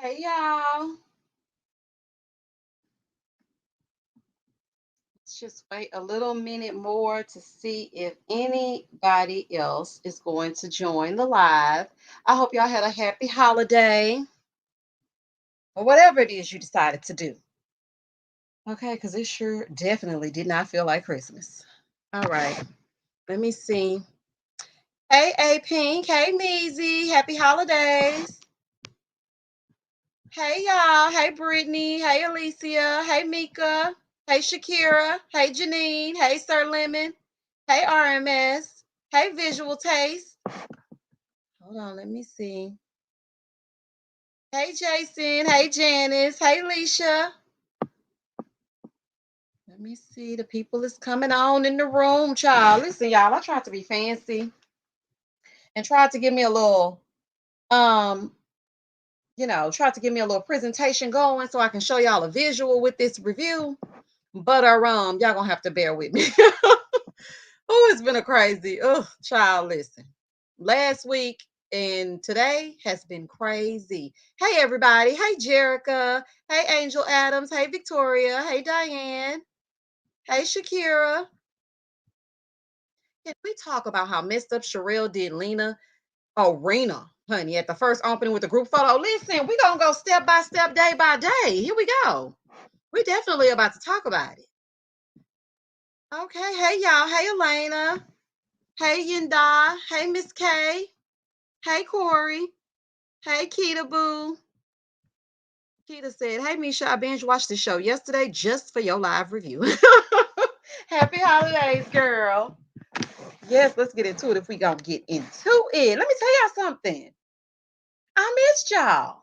Hey y'all. Let's just wait a little minute more to see if anybody else is going to join the live. I hope y'all had a happy holiday or whatever it is you decided to do. Okay, because it sure definitely did not feel like Christmas. All right, let me see. Hey, A Pink. Hey, Measy. Happy holidays. Hey, y'all. Hey, Brittany. Hey, Alicia. Hey, Mika. Hey, Shakira. Hey, Janine. Hey, Sir Lemon. Hey, RMS. Hey, Visual Taste. Hold on, let me see. Hey, Jason. Hey, Janice. Hey, Leisha. Let me see. The people is coming on in the room, child. Listen, y'all, I tried to be fancy and tried to give me a little, um, tried to give me a little presentation going so I can show y'all a visual with this review. But y'all gonna have to bear with me. Oh, it's been a crazy. Oh, child, listen. Last week and today has been crazy. Hey, everybody. Hey, Jerica. Hey, Angel Adams. Hey, Victoria. Hey, Diane. Hey, Shakira. Can we talk about how messed up Sherelle did Lena? Oh, Rena, honey, at the first opening with the group photo. Listen, we gonna go step by step, day by day. Here we go. We definitely about to talk about it. Okay. Hey, y'all. Hey, Elena. Hey, Yinda. Hey, Miss K. Hey, Corey. Hey, Keita Boo. Keita said, "Hey, Misha, I binge watched the show yesterday just for your live review." Happy holidays, girl. Yes, let's get into it if we gonna get into it. Let me tell y'all something. I missed y'all.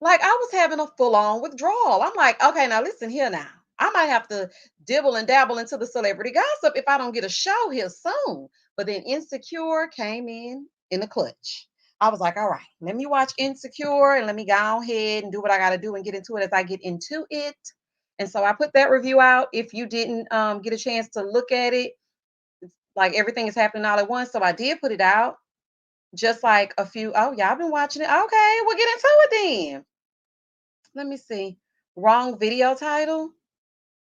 Like, I was having a full-on withdrawal. I'm like, okay, now listen here now. I might have to dibble and dabble into the celebrity gossip if I don't get a show here soon. But then Insecure came in the clutch. I was like, all right, let me watch Insecure and let me go ahead and do what I got to do and get into it as I get into it. And so I put that review out. If you didn't get a chance to look at it, it's like everything is happening all at once. So I did put it out. Just like a few, oh, y'all been watching it. Okay, we'll get into it then. Let me see. Wrong video title.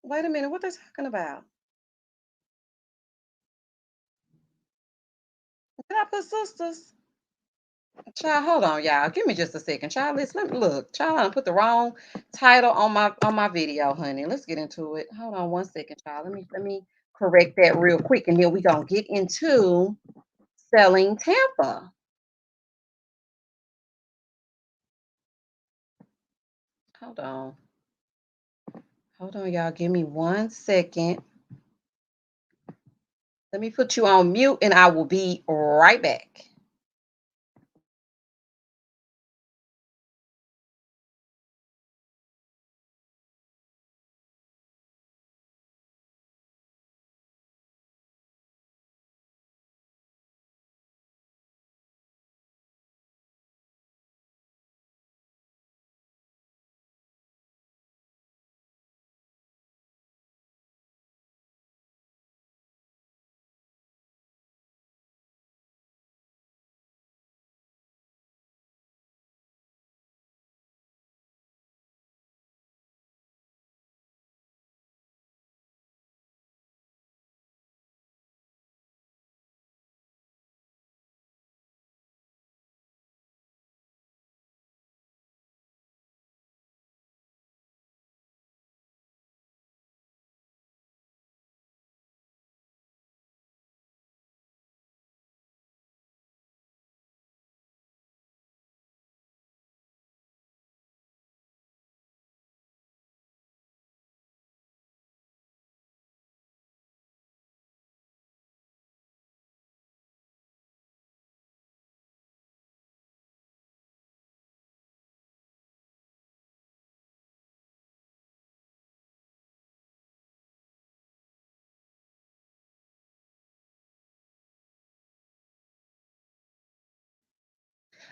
Wait a minute, what they talking about? Did I put sisters? Child, hold on, y'all. Give me just a second. Child, let me look. Child, I put the wrong title on my video, honey. Let's get into it. Hold on one second, child. Let me correct that real quick, and then we gonna get into Selling Tampa. Hold on. Hold on, y'all. Give me one second. Let me put you on mute, and I will be right back.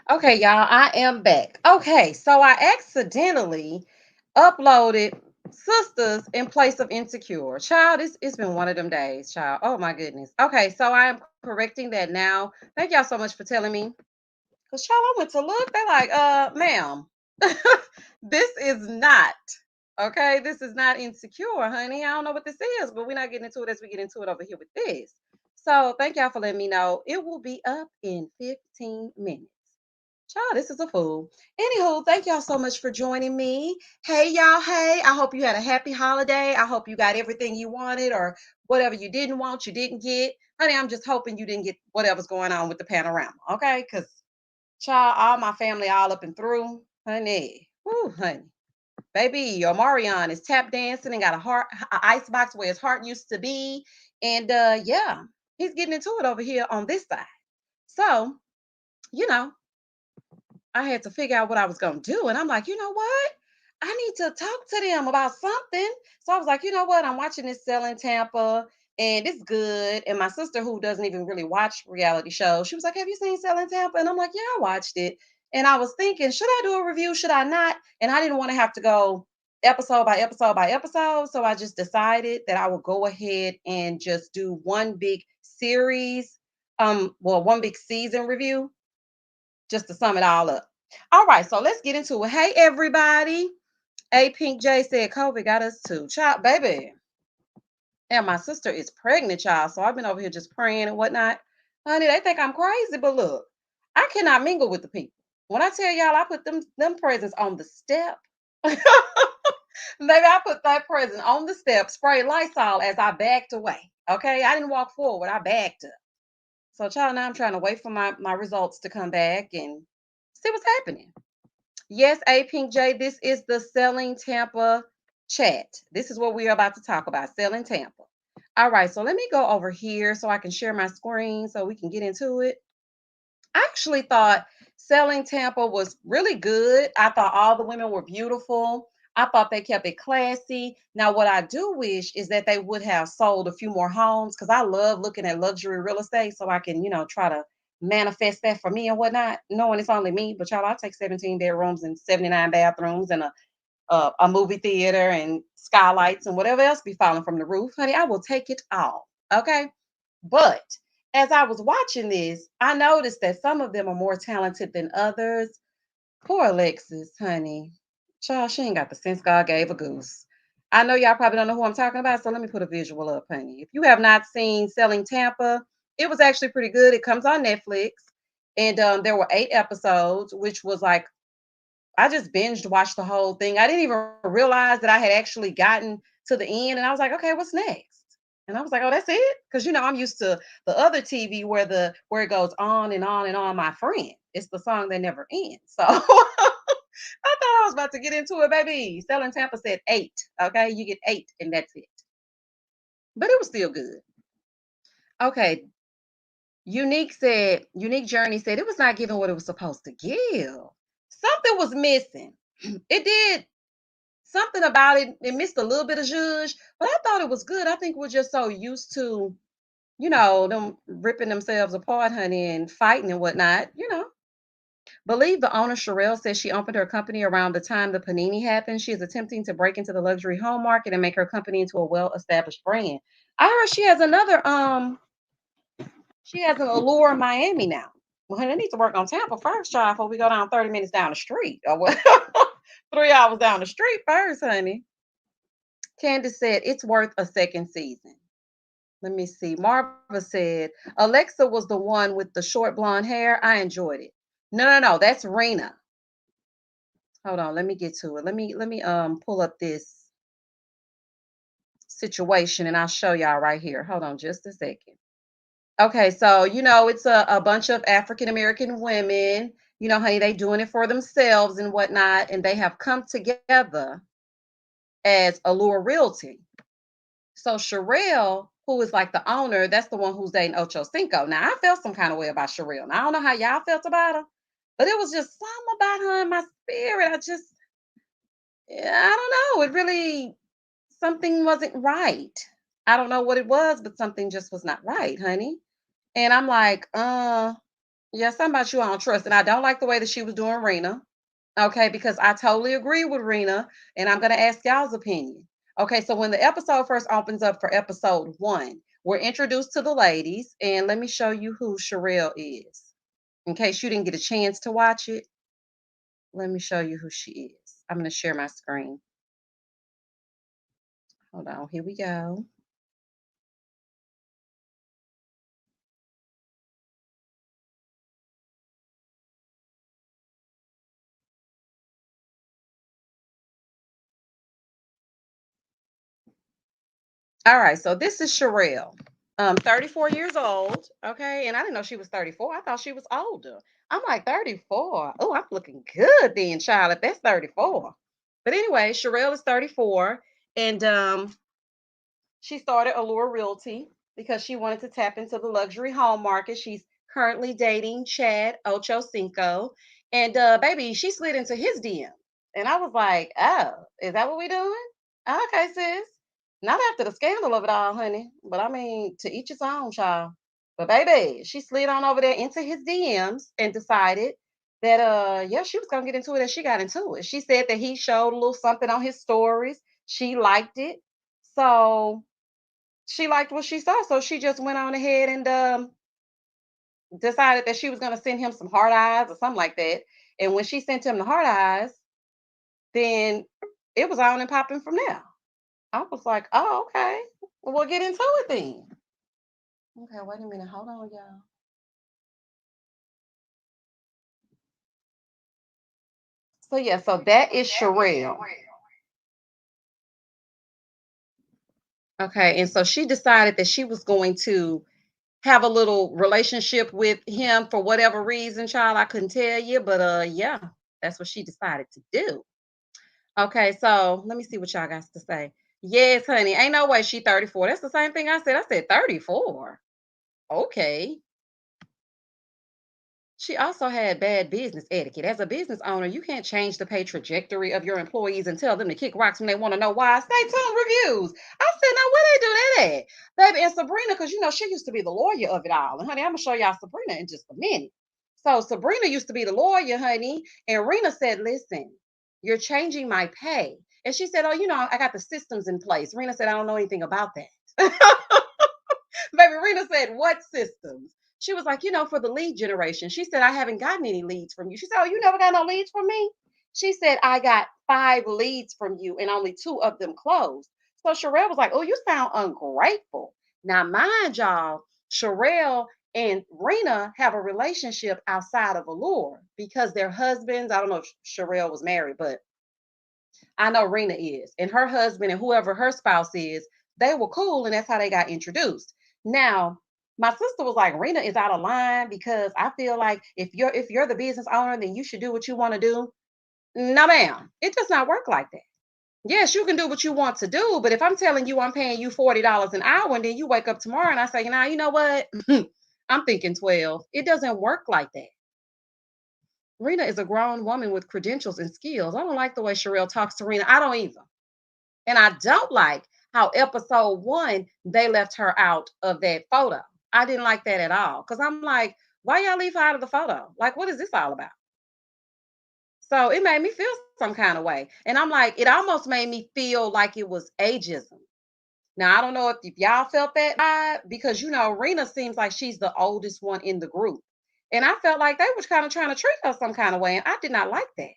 Okay, y'all, I am back. Okay, so I accidentally uploaded Sisters in place of Insecure. Child, it's been one of them days, child. Oh my goodness. Okay, so I am correcting that now. Thank y'all so much for telling me. Because child, I went to look, they're like, ma'am. This is not. Okay, this is not insecure, honey. I don't know what this is, but we're not getting into it as we get into it over here with this. So thank y'all for letting me know. It will be up in 15 minutes. Child, this is a fool. Anywho, thank y'all so much for joining me. Hey, y'all. Hey, I hope you had a happy holiday. I hope you got everything you wanted or whatever you didn't want, you didn't get. Honey, I'm just hoping you didn't get whatever's going on with the panorama. Okay. Because, child, all my family all up and through. Honey. Woo, honey. Baby, Omarion is tap dancing and got a ice box where his heart used to be. And yeah, he's getting into it over here on this side. So, you know, I had to figure out what I was going to do. And I'm like, you know what? I need to talk to them about something. So I was like, you know what? I'm watching this Selling Tampa and it's good. And my sister, who doesn't even really watch reality shows, she was like, have you seen Selling Tampa? And I'm like, yeah, I watched it. And I was thinking, should I do a review? Should I not? And I didn't want to have to go episode by episode by episode. So I just decided that I would go ahead and just do one big series, one big season review just to sum it all up. All right, so let's get into it. Hey, everybody. A Pink J said COVID got us too. Child, baby. And my sister is pregnant, child. So I've been over here just praying and whatnot. Honey, they think I'm crazy, but look, I cannot mingle with the people. When I tell y'all, I put them presents on the step. Maybe I put that present on the step, sprayed Lysol as I backed away. Okay, I didn't walk forward, I backed up. So, child, now I'm trying to wait for my results to come back and see what's happening. Yes, A Pink J, this is the Selling Tampa chat. This is what we are about to talk about, Selling Tampa. All right, so let me go over here so I can share my screen so we can get into it. I actually thought Selling Tampa was really good. I thought all the women were beautiful. I thought they kept it classy. Now, what I do wish is that they would have sold a few more homes because I love looking at luxury real estate so I can, try to manifest that for me and whatnot, knowing it's only me. But y'all, I'll take 17 bedrooms and 79 bathrooms and a movie theater and skylights and whatever else be falling from the roof. Honey, I will take it all. Okay. But as I was watching this, I noticed that some of them are more talented than others. Poor Alexis, honey. Child, she ain't got the sense God gave a goose. I know y'all probably don't know who I'm talking about, so let me put a visual up, honey. If you have not seen Selling Tampa, it was actually pretty good. It comes on Netflix, and there were 8 episodes, which was like I just binged watched the whole thing. I didn't even realize that I had actually gotten to the end, and I was like, okay, what's next? And I was like, oh, that's it, because I'm used to the other TV where it goes on and on and on. My friend, it's the song that never ends. So I thought I was about to get into it, baby. Selling Tampa said 8. Okay, you get 8, and that's it. But it was still good. Okay, Unique Journey said it was not giving what it was supposed to give. Something was missing. It did something about it. It missed a little bit of zhuzh, but I thought it was good. I think we're just so used to, them ripping themselves apart, honey, and fighting and whatnot. Believe the owner, Sherelle, says she opened her company around the time the panini happened. She is attempting to break into the luxury home market and make her company into a well-established brand. I heard she has an allure in Miami now. Well, honey, they need to work on Tampa first, child, before we go down 30 minutes down the street. Or what? 3 hours down the street first, honey. Candace said it's worth a second season. Let me see. Marva said Alexa was the one with the short blonde hair. I enjoyed it. No. That's Rena. Hold on. Let me get to it. Let me pull up this situation and I'll show y'all right here. Hold on just a second. Okay, so it's a bunch of African American women. Honey, they doing it for themselves and whatnot, and they have come together as Allure Realty. So Sherelle, who is like the owner, that's the one who's dating Ocho Cinco. Now I felt some kind of way about Sherelle. Now I don't know how y'all felt about her, but it was just something about her in my spirit. I don't know. It really something wasn't right. I don't know what it was, but something just was not right, honey. And I'm like, yeah, something about you I don't trust. And I don't like the way that she was doing Rena. Okay, because I totally agree with Rena, and I'm gonna ask y'all's opinion. Okay, so when the episode first opens up for episode 1, we're introduced to the ladies, and let me show you who Sherelle is, in case you didn't get a chance to watch it. Let me show you who she is. I'm going to share my screen. Hold on. Here we go. All right. So this is Sherelle. 34 years old. Okay. And I didn't know she was 34. I thought she was older. I'm like 34. Oh, I'm looking good then, child, if that's 34. But anyway, Sherelle is 34. And she started Allure Realty because she wanted to tap into the luxury home market. She's currently dating Chad Ochocinco. And baby, she slid into his DM. And I was like, oh, is that what we doing? Okay, sis. Not after the scandal of it all, honey. But I mean, to each his own, child. But baby, she slid on over there into his DMs and decided that yeah, she was gonna get into it, and she got into it. She said that he showed a little something on his stories. She liked it. So she liked what she saw, so she just went on ahead and decided that she was going to send him some hard eyes or something like that. And when she sent him the hard eyes, then it was on and popping from there. I was like, oh, okay. Well, we'll get into it then. Okay, wait a minute. Hold on, y'all. So yeah, so that is Sherelle. Okay, and so she decided that she was going to have a little relationship with him for whatever reason, child. I couldn't tell you, but yeah, that's what she decided to do. Okay, so let me see what y'all got to say. Yes, honey. Ain't no way she 34. That's the same thing I said. I said 34. Okay. She also had bad business etiquette. As a business owner, you can't change the pay trajectory of your employees and tell them to kick rocks when they want to know why. Stay tuned reviews. I said, now where they do that at? Baby, and Sabrina, because you know she used to be the lawyer of it all. And honey, I'm gonna show y'all Sabrina in just a minute. So Sabrina used to be the lawyer, honey, and Rena said, listen, you're changing my pay. And she said, oh, you know, I got the systems in place. Rena said, I don't know anything about that. Baby Rena said, what systems? She was like, you know, for the lead generation. She said, I haven't gotten any leads from you. She said, oh, you never got no leads from me? She said, I got 5 leads from you and only 2 of them closed. So Sherelle was like, oh, you sound ungrateful. Now, mind y'all, Sherelle and Rena have a relationship outside of Allure because their husbands, I don't know if Sherelle was married, but I know Rena is. And her husband and whoever her spouse is, they were cool, and that's how they got introduced. Now, my sister was like, Rena is out of line because I feel like if you're the business owner, then you should do what you want to do. No, ma'am. It does not work like that. Yes, you can do what you want to do, but if I'm telling you I'm paying you $40 an hour, and then you wake up tomorrow and I say, now you know what? I'm thinking 12. It doesn't work like that. Rena is a grown woman with credentials and skills. I don't like the way Sherelle talks to Rena. I don't either. And I don't like how episode 1 they left her out of that photo. I didn't like that at all. Because I'm like, why y'all leave her out of the photo? Like, what is this all about? So it made me feel some kind of way. And I'm like, it almost made me feel like it was ageism. Now I don't know if y'all felt that vibe because you know, Rena seems like she's the oldest one in the group. And I felt like they was kind of trying to treat her some kind of way. And I did not like that.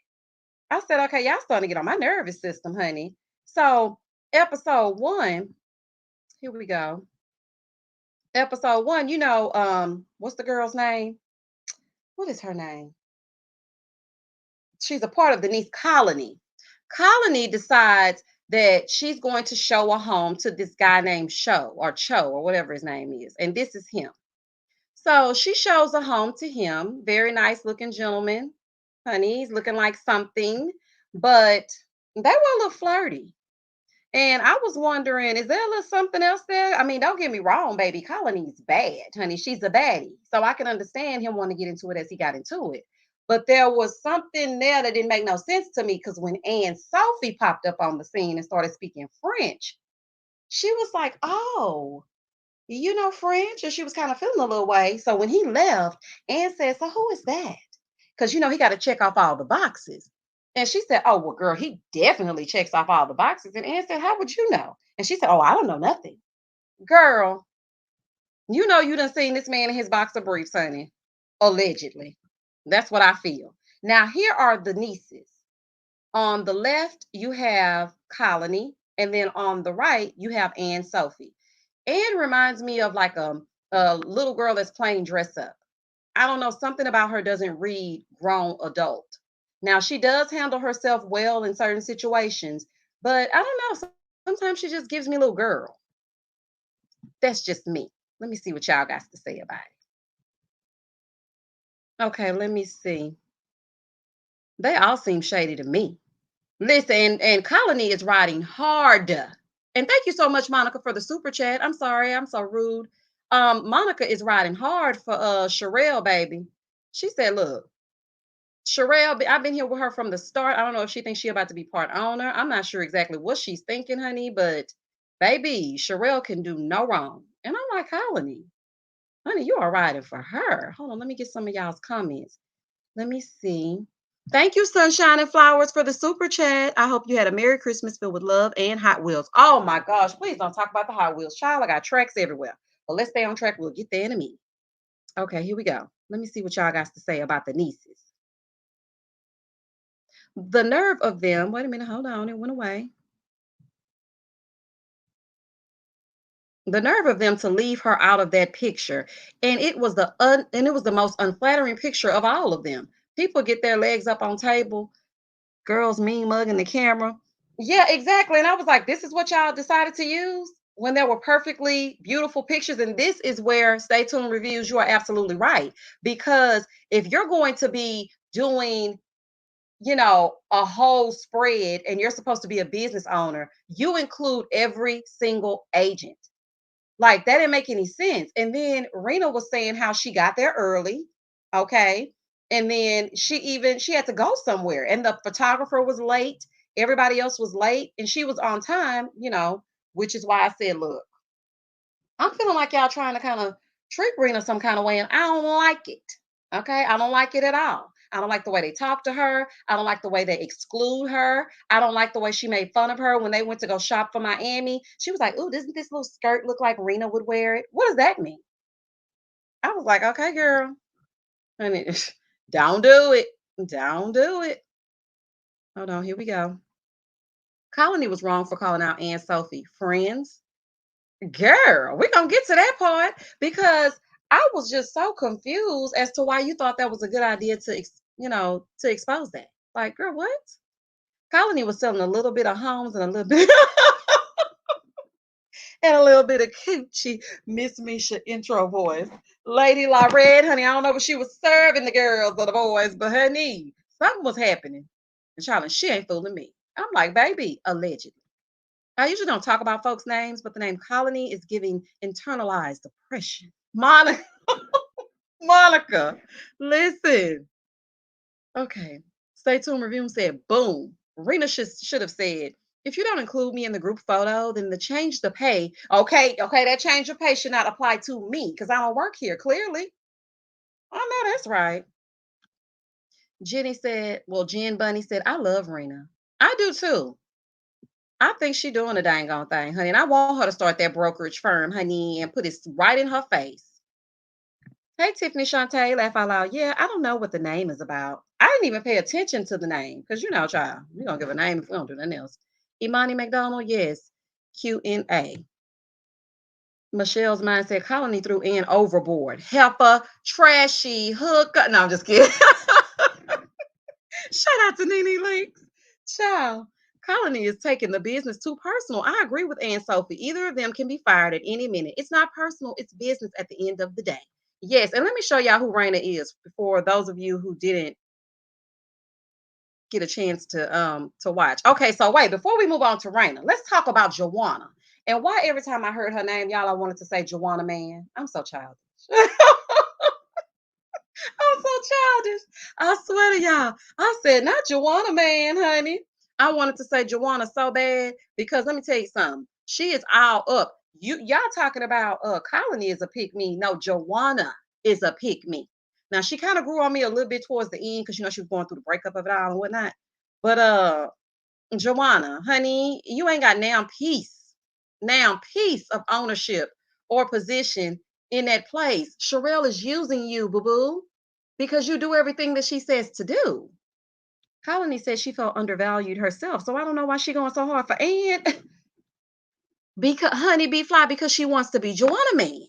I said, okay, y'all starting to get on my nervous system, honey. So, episode 1, here we go. Episode 1, you know, what's the girl's name? What is her name? She's a part of the niece Colony. Colony decides that she's going to show a home to this guy named Show or Cho or whatever his name is. And this is him. So she shows a home to him. Very nice looking gentleman. Honey, he's looking like something, but they were a little flirty. And I was wondering, is there a little something else there? I mean, don't get me wrong, baby. Colony's bad, honey. She's a baddie. So I can understand him wanting to get into it as he got into it. But there was something there that didn't make no sense to me because when Anne Sophie popped up on the scene and started speaking French, she was like, oh, you know French? And she was kind of feeling a little way. So when he left, Anne said, so who is that? Because, you know, he got to check off all the boxes. And she said, oh, well, girl, he definitely checks off all the boxes. And Anne said, how would you know? And she said, oh, I don't know nothing. Girl, you know you done seen this man in his boxer briefs, honey. Allegedly. That's what I feel. Now, here are the nieces. On the left, you have Colony, and then on the right, you have Anne Sophie. Anne reminds me of like a little girl that's playing dress up. I don't know, something about her doesn't read grown adult. Now, she does handle herself well in certain situations, but I don't know. Sometimes she just gives me little girl. That's just me. Let me see what y'all got to say about it. Okay, let me see. They all seem shady to me. Listen, and Colony is riding hard. And thank you so much, Monica, for the super chat. I'm sorry, I'm so rude. Monica is riding hard for Sherelle, baby. She said, look, Sherelle, I've been here with her from the start. I don't know if she thinks she about to be part owner. I'm not sure exactly what she's thinking, honey, but baby, Sherelle can do no wrong. And I'm like, Colony, honey, you are riding for her. Hold on, let me get some of y'all's comments. Let me see. Thank you, Sunshine and Flowers, for the super chat. I hope you had a Merry Christmas filled with love and Hot Wheels. Oh my gosh, please don't talk about the Hot Wheels. Child, I got tracks everywhere. But let's stay on track. We'll get there in a minute. Okay, here we go. Let me see what y'all got to say about the nieces. The nerve of them. Wait a minute, hold on. It went away. The nerve of them to leave her out of that picture. And it was the most unflattering picture of all of them. People get their legs up on table, girls mean mugging the camera. Yeah, exactly. And I was like, this is what y'all decided to use when there were perfectly beautiful pictures. And this is where Stay Tuned Reviews, you are absolutely right. Because if you're going to be doing, a whole spread and you're supposed to be a business owner, you include every single agent. Like that didn't make any sense. And then Rena was saying how she got there early. Okay. And then she had to go somewhere. And the photographer was late. Everybody else was late. And she was on time, which is why I said, look, I'm feeling like y'all trying to kind of trick Rena some kind of way, and I don't like it. Okay. I don't like it at all. I don't like the way they talk to her. I don't like the way they exclude her. I don't like the way she made fun of her when they went to go shop for Miami. She was like, "Ooh, doesn't this little skirt look like Rena would wear it?" What does that mean? I was like, "Okay, girl, honey, don't do it. Don't do it." Hold on, here we go. Colony was wrong for calling out Aunt Sophie friends. Girl, we're gonna get to that part because I was just so confused as to why you thought that was a good idea to expose that. Like, girl, what? Colony was selling a little bit of homes and a little bit and a little bit of coochie. Miss Misha intro voice. Lady La Red, honey, I don't know if she was serving the girls or the boys, but honey, something was happening. And Charlotte, she ain't fooling me. I'm like, baby, allegedly. I usually don't talk about folks' names, but the name Colony is giving internalized depression. Monica, Monica, listen. Okay. Stay tuned. Review said, boom. Rena should have said, if you don't include me in the group photo, then the change the pay. Okay, that change of pay should not apply to me because I don't work here, clearly. I know that's right. Jen Bunny said, I love Rena. I do too. I think she doing a dang on thing, honey. And I want her to start that brokerage firm, honey, and put it right in her face. Hey, Tiffany Shantae, laugh out loud. Yeah, I don't know what the name is about. I didn't even pay attention to the name because child, we don't give a name if we don't do nothing else. Imani McDonald, yes. QNA. Michelle's mind said Colony threw in overboard. Helper, trashy, hooker. No, I'm just kidding. Shout out to Nene Links. Child, Colony is taking the business too personal. I agree with Ann Sophie. Either of them can be fired at any minute. It's not personal, it's business at the end of the day. Yes, and let me show y'all who Raina is for those of you who didn't get a chance to watch. Okay, so wait, before we move on to Raina, let's talk about Joanna. And why every time I heard her name, y'all, I wanted to say Joanna Man. I'm so childish. I'm so childish. I swear to y'all. I said, not Joanna Man, honey. I wanted to say Joanna so bad because let me tell you something. She is all up. Y'all talking about Colony is a pick me. No, Joanna is a pick me. Now she kind of grew on me a little bit towards the end because she was going through the breakup of it all and whatnot. But Joanna, honey, you ain't got now piece of ownership or position in that place. Sherelle is using you, boo boo. because you do everything that she says to do. Colony said she felt undervalued herself, so I don't know why she going so hard for Ann. Because honey bee fly because she wants to be Joanna Man.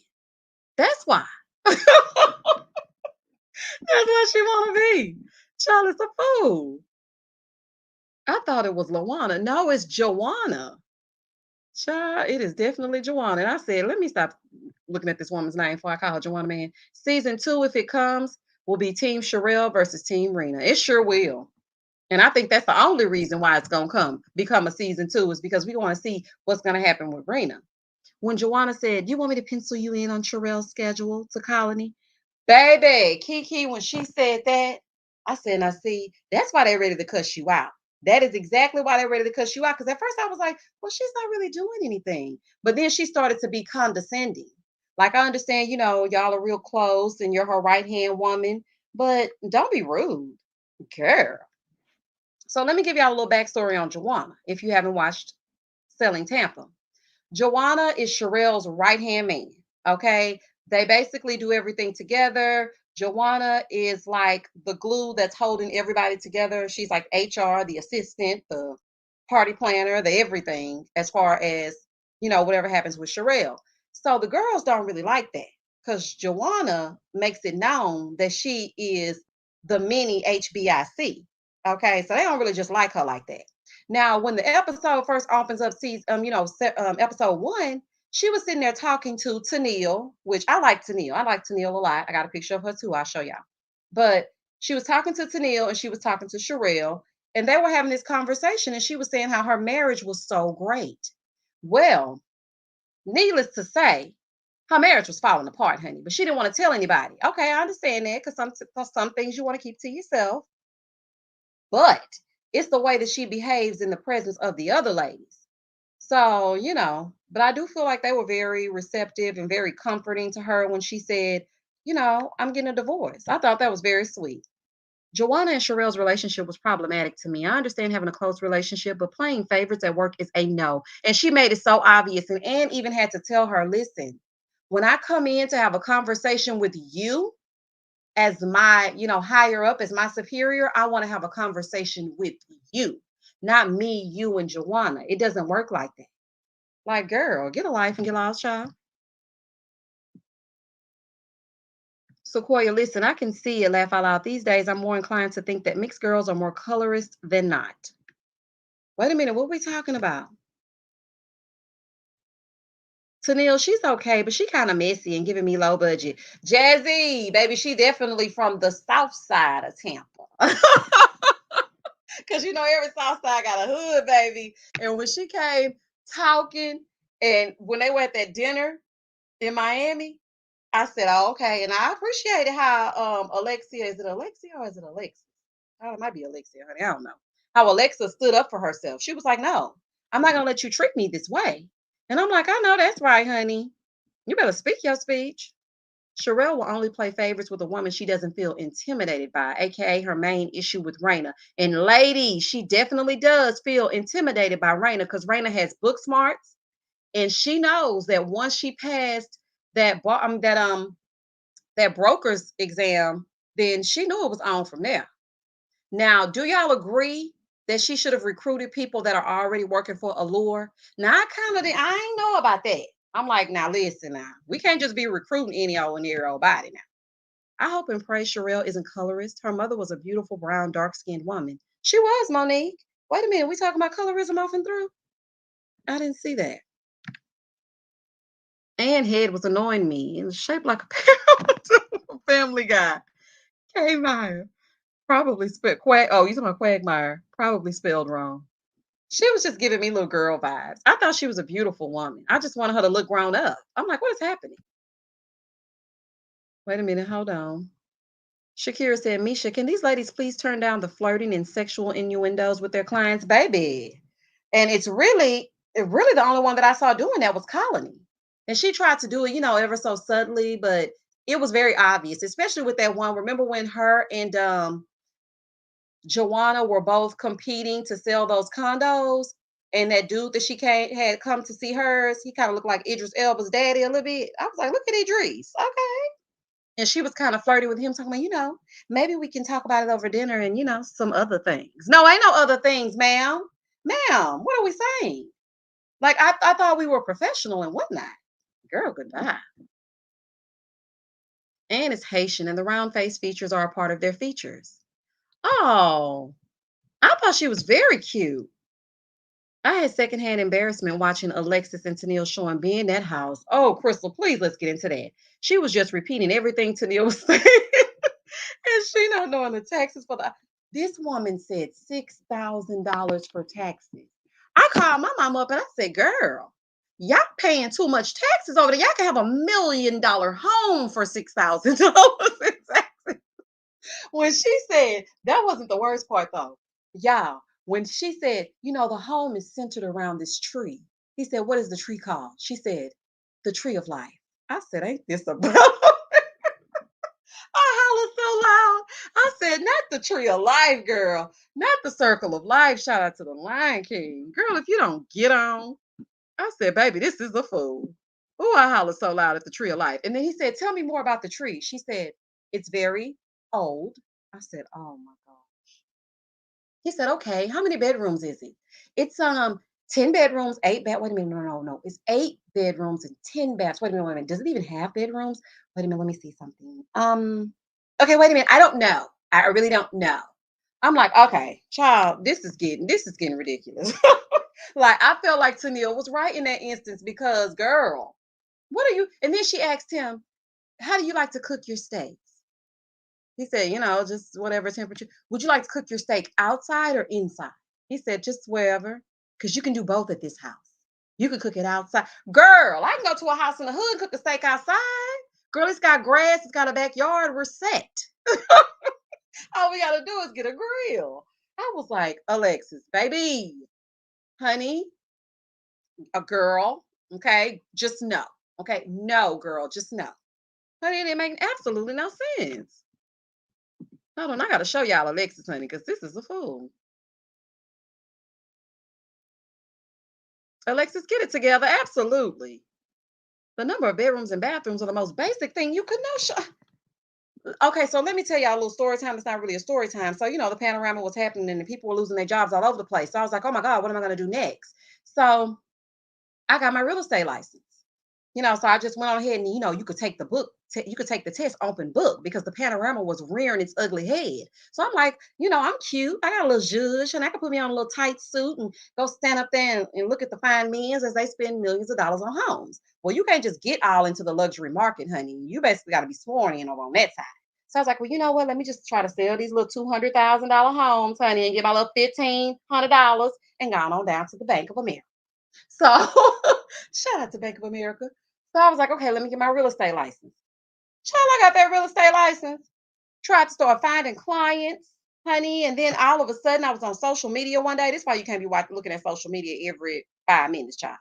That's why. That's what she want to be. Child is a fool. I thought it was Lawana. No, it's Joanna. Child, it is definitely Joanna. And I said, let me stop looking at this woman's name before I call her Joanna Man. Season 2, if it comes, will be Team Sherelle versus Team Rena. It sure will. And I think that's the only reason why it's gonna become a season 2 is because we want to see what's gonna happen with Rena. When Joanna said, "You want me to pencil you in on Sherelle's schedule to Colony?" Baby, Kiki, when she said that, I said, now see, that's why they're ready to cuss you out. That is exactly why they're ready to cuss you out. Because at first I was like, well, she's not really doing anything. But then she started to be condescending. Like, I understand, y'all are real close and you're her right hand woman, but don't be rude. Girl. So let me give y'all a little backstory on Joanna if you haven't watched Selling Tampa. Joanna is Sherelle's right hand man. Okay. They basically do everything together. Joanna is like the glue that's holding everybody together. She's like HR, the assistant, the party planner, the everything as far as, whatever happens with Sherelle. So the girls don't really like that because Joanna makes it known that she is the mini HBIC. Okay. So they don't really just like her like that. Now, when the episode first opens up, sees episode 1, she was sitting there talking to Tennille, which I like Tennille. I like Tennille a lot. I got a picture of her too. I'll show y'all. But she was talking to Tennille and she was talking to Sherelle, and they were having this conversation, and she was saying how her marriage was so great. Well, needless to say, her marriage was falling apart, honey, but she didn't want to tell anybody. Okay, I understand that because some things you want to keep to yourself. But it's the way that she behaves in the presence of the other ladies. So, but I do feel like they were very receptive and very comforting to her when she said, I'm getting a divorce. I thought that was very sweet. Joanna and Sherelle's relationship was problematic to me. I understand having a close relationship, but playing favorites at work is a no. And she made it so obvious. And Ann even had to tell her, listen, when I come in to have a conversation with you, as my, higher up, as my superior, I want to have a conversation with you, not me, you, and Joanna. It doesn't work like that. Like, girl, get a life and get lost, child. Sequoia, listen, I can see it, laugh out loud. These days, I'm more inclined to think that mixed girls are more colorist than not. Wait a minute, what are we talking about? Tanil, she's okay, but she kind of messy and giving me low budget. Jazzy, baby, she definitely from the south side of Tampa. Because every South Side got a hood, baby. And when she came talking, and when they were at that dinner in Miami, I said, oh, okay. And I appreciated how Alexia, is it Alexia or is it Alexis? Oh, it might be Alexia, honey. I don't know. How Alexa stood up for herself. She was like, no, I'm not gonna let you trick me this way. And I'm like, I know that's right, honey. You better speak your speech. Sherelle will only play favorites with a woman she doesn't feel intimidated by, aka her main issue with Raina. And ladies, she definitely does feel intimidated by Raina because Raina has book smarts, and she knows that once she passed that broker's exam, then she knew it was on from there. Now, do y'all agree that she should have recruited people that are already working for Allure? Now, I ain't know about that. I'm like, now listen, now we can't just be recruiting any old and every old body now. I hope and pray Sherelle isn't colorist. Her mother was a beautiful brown, dark-skinned woman. She was, Monique. Wait a minute, we talking about colorism off and through? I didn't see that. Ann head was annoying me. It was shaped like a Family Guy. K-Meyer. Probably spelled Quag. Oh, you talking about Quagmire? Probably spelled wrong. She was just giving me little girl vibes. I thought she was a beautiful woman. I just wanted her to look grown up. I'm like, what is happening? Wait a minute, hold on. Shakira said, Misha, can these ladies please turn down the flirting and sexual innuendos with their clients? Baby. And it's really the only one that I saw doing that was Colony. And she tried to do it, ever so subtly, but it was very obvious, especially with that one. Remember when her and Joanna were both competing to sell those condos? And that dude that had come to see hers, he kind of looked like Idris Elba's daddy a little bit. I was like, look at Idris. Okay. And she was kind of flirty with him, talking about, maybe we can talk about it over dinner and, some other things. No, ain't no other things, ma'am. Ma'am, what are we saying? Like, I thought we were professional and whatnot. Girl, goodbye. And it's Haitian, and the round face features are a part of their features. Oh, I thought she was very cute. I had secondhand embarrassment watching Alexis and Tennille showing me in that house. Oh, Crystal, please let's get into that. She was just repeating everything Tennille was saying. And she not knowing the taxes for the this woman said $6,000 for taxes. I called my mom up and I said, girl, y'all paying too much taxes over there. Y'all can have $1 million home for $6,000 in taxes. When she said that wasn't the worst part though. Y'all, when she said, the home is centered around this tree. He said, what is the tree called? She said, the tree of life. I said, ain't this a I hollered so loud. I said, not the tree of life, girl. Not the circle of life. Shout out to the Lion King. Girl, if you don't get on. I said, baby, this is a fool. Oh, I hollered so loud at the tree of life. And then he said, tell me more about the tree. She said, it's very old. I said, oh my God. He said, okay, how many bedrooms is it? It's 10 bedrooms, 8 wait a minute, no. It's 8 bedrooms and 10 baths. Wait a minute. Does it even have bedrooms? Wait a minute, let me see something. Okay, wait a minute. I don't know. I really don't know. I'm like, okay, child, this is getting ridiculous. Like I felt like Tennille was right in that instance because girl, what are you? And then she asked him, how do you like to cook your steaks? He said, just whatever temperature. Would you like to cook your steak outside or inside? He said, just wherever, because you can do both at this house. You can cook it outside. Girl, I can go to a house in the hood and cook a steak outside. Girl, it's got grass, it's got a backyard. We're set. All we got to do is get a grill. I was like, Alexis, baby, honey, a girl, okay, just no. Okay, no, girl, just no. Honey, it didn't make absolutely no sense. Hold on, I got to show y'all Alexis, honey, because this is a fool. Alexis, get it together. Absolutely. The number of bedrooms and bathrooms are the most basic thing you could know. Okay, so let me tell y'all a little story time. It's not really a story time. So, the panorama was happening and the people were losing their jobs all over the place. So I was like, oh my God, what am I going to do next? So I got my real estate license. So I just went on ahead and, you could take the book, you could take the test open book because the panorama was rearing its ugly head. So I'm like, I'm cute. I got a little zhuzh and I could put me on a little tight suit and go stand up there and look at the fine men's as they spend millions of dollars on homes. Well, you can't just get all into the luxury market, honey. You basically got to be sworn in over on that side. So I was like, well, you know what? Let me just try to sell these little $200,000 homes, honey, and get my little $1,500 and go on down to the Bank of America. So shout out to Bank of America. So I was like, okay, let me get my real estate license. Child, I got that real estate license. Tried to start finding clients, honey. And then all of a sudden I was on social media one day. This is why you can't be looking at social media every 5 minutes, child.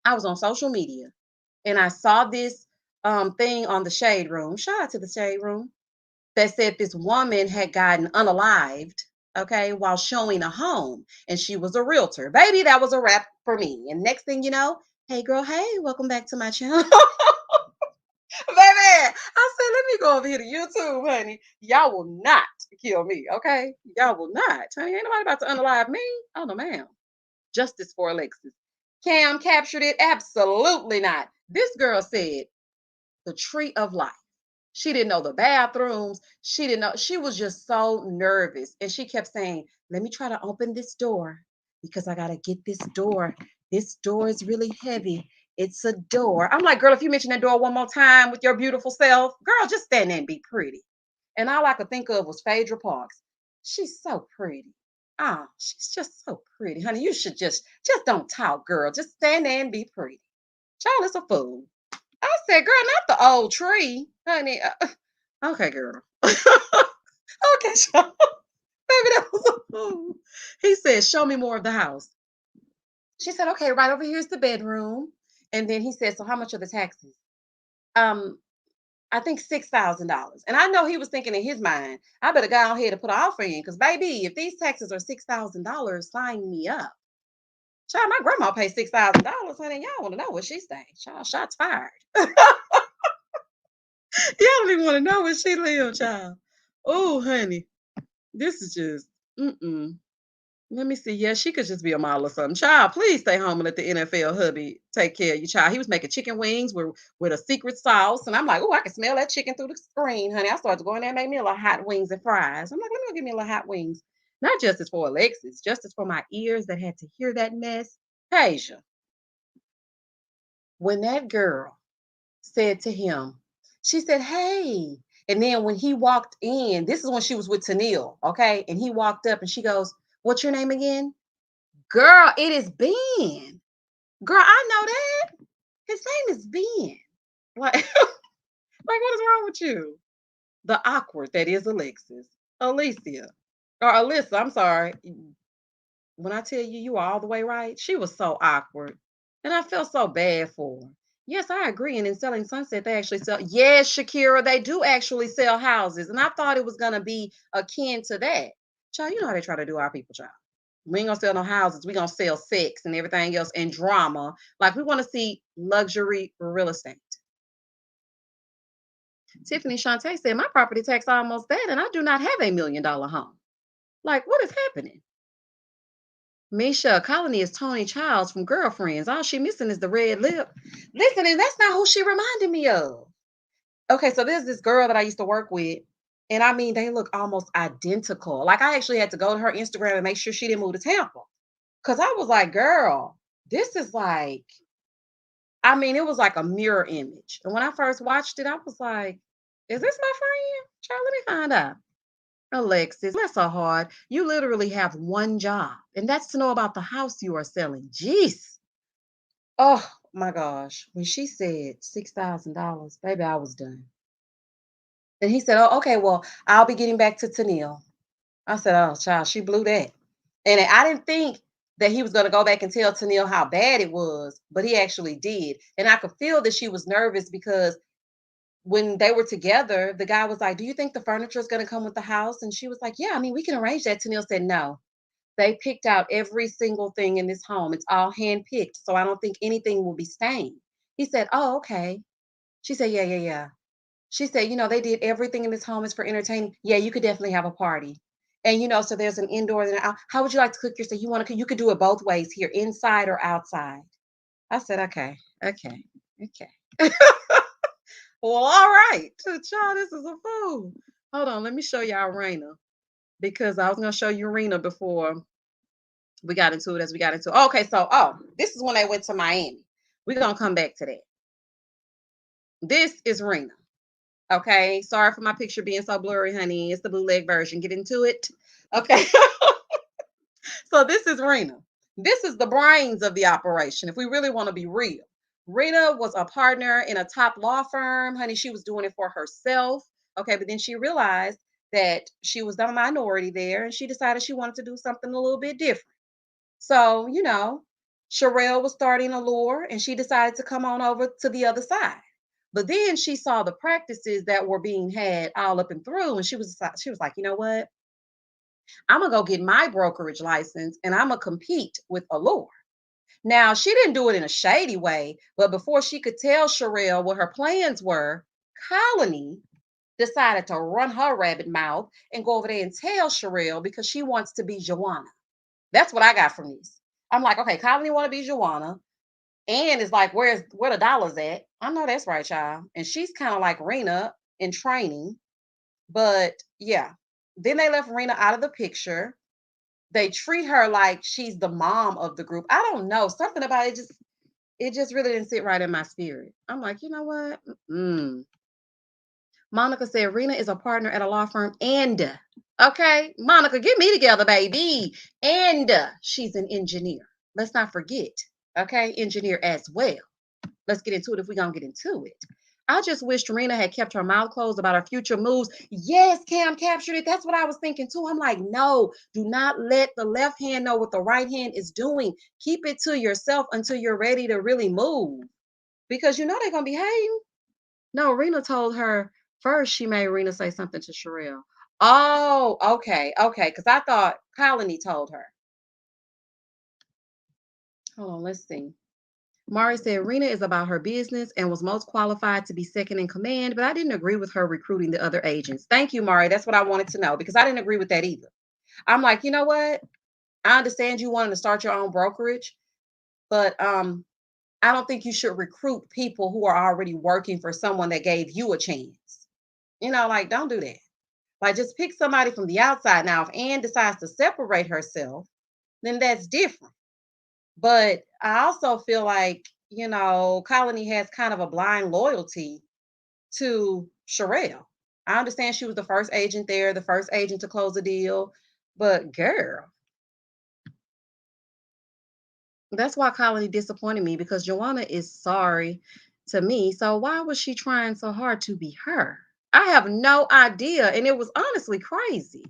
I was on social media and I saw this thing on the Shade Room. Shout out to the Shade Room that said this woman had gotten unalived, okay, while showing a home, and she was a realtor. Baby, that was a wrap for me. And next thing you know, hey girl, hey, welcome back to my channel. Baby, I said, let me go over here to YouTube, honey. Y'all will not kill me, okay? Y'all will not. Honey, ain't nobody about to unalive me. Oh, no, ma'am. Justice for Alexis. Cam captured it? Absolutely not. This girl said, the tree of life. She didn't know the bathrooms. She didn't know. She was just so nervous. And she kept saying, let me try to open this door because I got to get this door. This door is really heavy. It's a door. I'm like, girl, if you mention that door one more time with your beautiful self, girl, just stand there and be pretty. And all I could think of was Phaedra Parks. She's so pretty. Ah, she's just so pretty. Honey, you should just don't talk, girl. Just stand there and be pretty. Child is a fool. I said, girl, not the old tree, honey. Okay, girl. Okay, Sean. Maybe that was a fool. He said, show me more of the house. She said, okay, right over here's the bedroom. And then he said, so how much are the taxes? Um, I think $6,000. And I know he was thinking in his mind, I better go ahead and put an offer in. Because baby, if these taxes are $6,000, sign me up. Child, my grandma paid $6,000, honey. Y'all want to know what she said. Child, shots fired. Y'all don't even want to know where she live, child. Oh, honey, this is just mm-mm. Let me see. Yeah, she could just be a model or something. Child, please stay home and let the NFL hubby take care of you, child. He was making chicken wings with a secret sauce. And I'm like, oh, I can smell that chicken through the screen, honey. I started to go in there and make me a little hot wings and fries. I'm like, let me go get me a little hot wings. Not justice for Alexis, justice for my ears that had to hear that mess. Tasia, when that girl said to him, she said, hey. And then when he walked in, this is when she was with Tennille, okay? And he walked up and she goes, what's your name again? Girl, it is Ben. Girl, I know that. His name is Ben. Like, like what is wrong with you? The awkward that is Alexis. Alicia. Or Alyssa, I'm sorry. When I tell you you are all the way right, she was so awkward. And I felt so bad for her. Yes, I agree. And in Selling Sunset, they actually sell. Yes, Shakira, they do actually sell houses. And I thought it was going to be akin to that. Child, you know how they try to do our people, child. We ain't gonna sell no houses. We gonna sell sex and everything else and drama. Like we want to see luxury real estate. Tiffany Shantae said, my property tax almost that, and I do not have $1 million home. Like, what is happening? Misha, Colony is Tony Childs from Girlfriends. All she missing is the red lip. Listen, and that's not who she reminded me of. Okay, so there's this girl that I used to work with, and I mean, they look almost identical. Like, I actually had to go to her Instagram and make sure she didn't move to Tampa. Because I was like, girl, this is like, I mean, it was like a mirror image. And when I first watched it, I was like, is this my friend? Child, let me find out. Alexis, that's so hard. You literally have one job, and that's to know about the house you are selling. Jeez. Oh my gosh. When she said $6,000, baby, I was done. And he said, oh, okay, well, I'll be getting back to Tennille. I said, oh, child, she blew that. And I didn't think that he was going to go back and tell Tennille how bad it was, but he actually did. And I could feel that she was nervous because when they were together, the guy was like, do you think the furniture is going to come with the house? And she was like, yeah, I mean, we can arrange that. Tennille said, no. They picked out every single thing in this home. It's all hand picked. So I don't think anything will be stained. He said, oh, okay. She said, yeah, yeah, yeah. She said, they did everything in this home is for entertaining. Yeah, you could definitely have a party. And so there's an indoor and an out. How would you like to cook yourself? You could do it both ways here, inside or outside. I said, okay, okay, okay. Well, all right. Child, this is a fool. Hold on, let me show y'all Raina. Because I was gonna show you Rena before we got into it as we got into it. Okay, so this is when they went to Miami. We're gonna come back to that. This is Rena. Okay, sorry for my picture being so blurry, honey. It's the bootleg version. Get into it. Okay. So this is Rena. This is the brains of the operation. If we really want to be real, Rena was a partner in a top law firm. Honey, she was doing it for herself. Okay, but then she realized that she was the minority there and she decided she wanted to do something a little bit different. So, Sherelle was starting Allure and she decided to come on over to the other side. But then she saw the practices that were being had all up and through, and she was like, you know what? I'm gonna go get my brokerage license and I'm gonna compete with Allure. Now she didn't do it in a shady way, but before she could tell Sherelle what her plans were, Colony decided to run her rabbit mouth and go over there and tell Sherelle because she wants to be Joanna. That's what I got from this. I'm like, okay, Colony want to be Joanna. And it's like, where the dollars at? I know that's right, child. And she's kind of like Rena in training. But yeah, then they left Rena out of the picture. They treat her like she's the mom of the group. I don't know. Something about it just really didn't sit right in my spirit. I'm like, you know what? Monica said Rena is a partner at a law firm and okay, Monica, get me together, baby. And she's an engineer. Let's not forget. Okay, engineer as well. Let's get into it if we're gonna get into it. I just wish Rena had kept her mouth closed about her future moves. Yes, Cam captured it. That's what I was thinking too. I'm like, no, do not let the left hand know what the right hand is doing. Keep it to yourself until you're ready to really move. Because they're gonna be hating. No, Rena told her first she made Rena say something to Sherelle. Oh, okay, okay. Because I thought Colony told her. Hold on, let's see. Mari said Rena is about her business and was most qualified to be second in command, but I didn't agree with her recruiting the other agents. Thank you, Mari. That's what I wanted to know because I didn't agree with that either. I'm like, you know what? I understand you wanting to start your own brokerage, but I don't think you should recruit people who are already working for someone that gave you a chance. Like don't do that. Like just pick somebody from the outside. Now, if Ann decides to separate herself, then that's different. But I also feel like, Colony has kind of a blind loyalty to Sherelle. I understand she was the first agent there, the first agent to close a deal, but girl, that's why Colony disappointed me because Joanna is sorry to me. So why was she trying so hard to be her? I have no idea. And it was honestly crazy.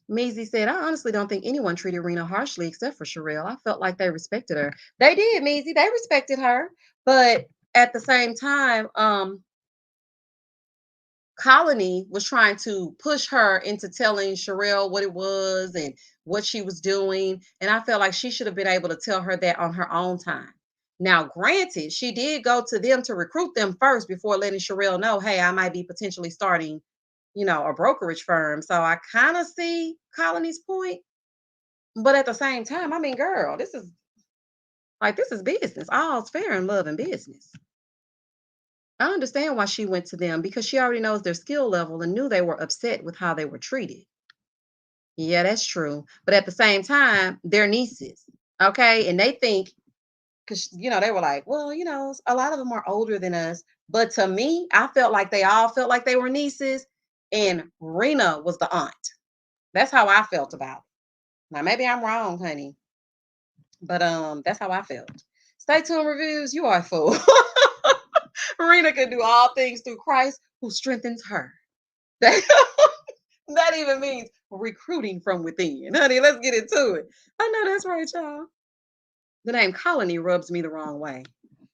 Measy said, I honestly don't think anyone treated Rena harshly except for Sherelle. I felt like they respected her. They did, Measy. They respected her. But at the same time, Colony was trying to push her into telling Sherelle what it was and what she was doing. And I felt like she should have been able to tell her that on her own time. Now, granted, she did go to them to recruit them first before letting Sherelle know, hey, I might be potentially starting, a brokerage firm. So I kind of see Colony's point. But at the same time, I mean, girl, this is business. All's fair in love and business. I understand why she went to them because she already knows their skill level and knew they were upset with how they were treated. Yeah, that's true. But at the same time, they're nieces. Okay. And they think, because, they were like, well, a lot of them are older than us. But to me, I felt like they all felt like they were nieces. And Rena was the aunt. That's how I felt about it. Now, maybe I'm wrong, honey. But that's how I felt. Stay tuned, reviews. You are a fool. Rena can do all things through Christ who strengthens her. That, that even means recruiting from within. Honey, let's get into it. I know that's right, y'all. The name Colony rubs me the wrong way.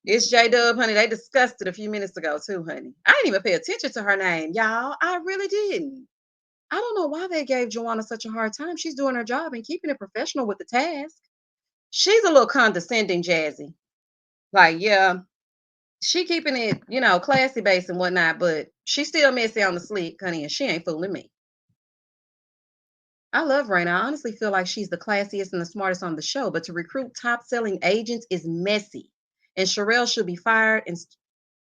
It's J Dub, honey. They discussed it a few minutes ago, too, honey. I didn't even pay attention to her name, y'all. I really didn't. I don't know why they gave Joanna such a hard time. She's doing her job and keeping it professional with the task. She's a little condescending, Jazzy. Like, yeah, she keeping it, classy based and whatnot, but she's still messy on the sleek, honey, and she ain't fooling me. I love Raina. I honestly feel like she's the classiest and the smartest on the show, but to recruit top selling agents is messy. And Sherelle should be fired and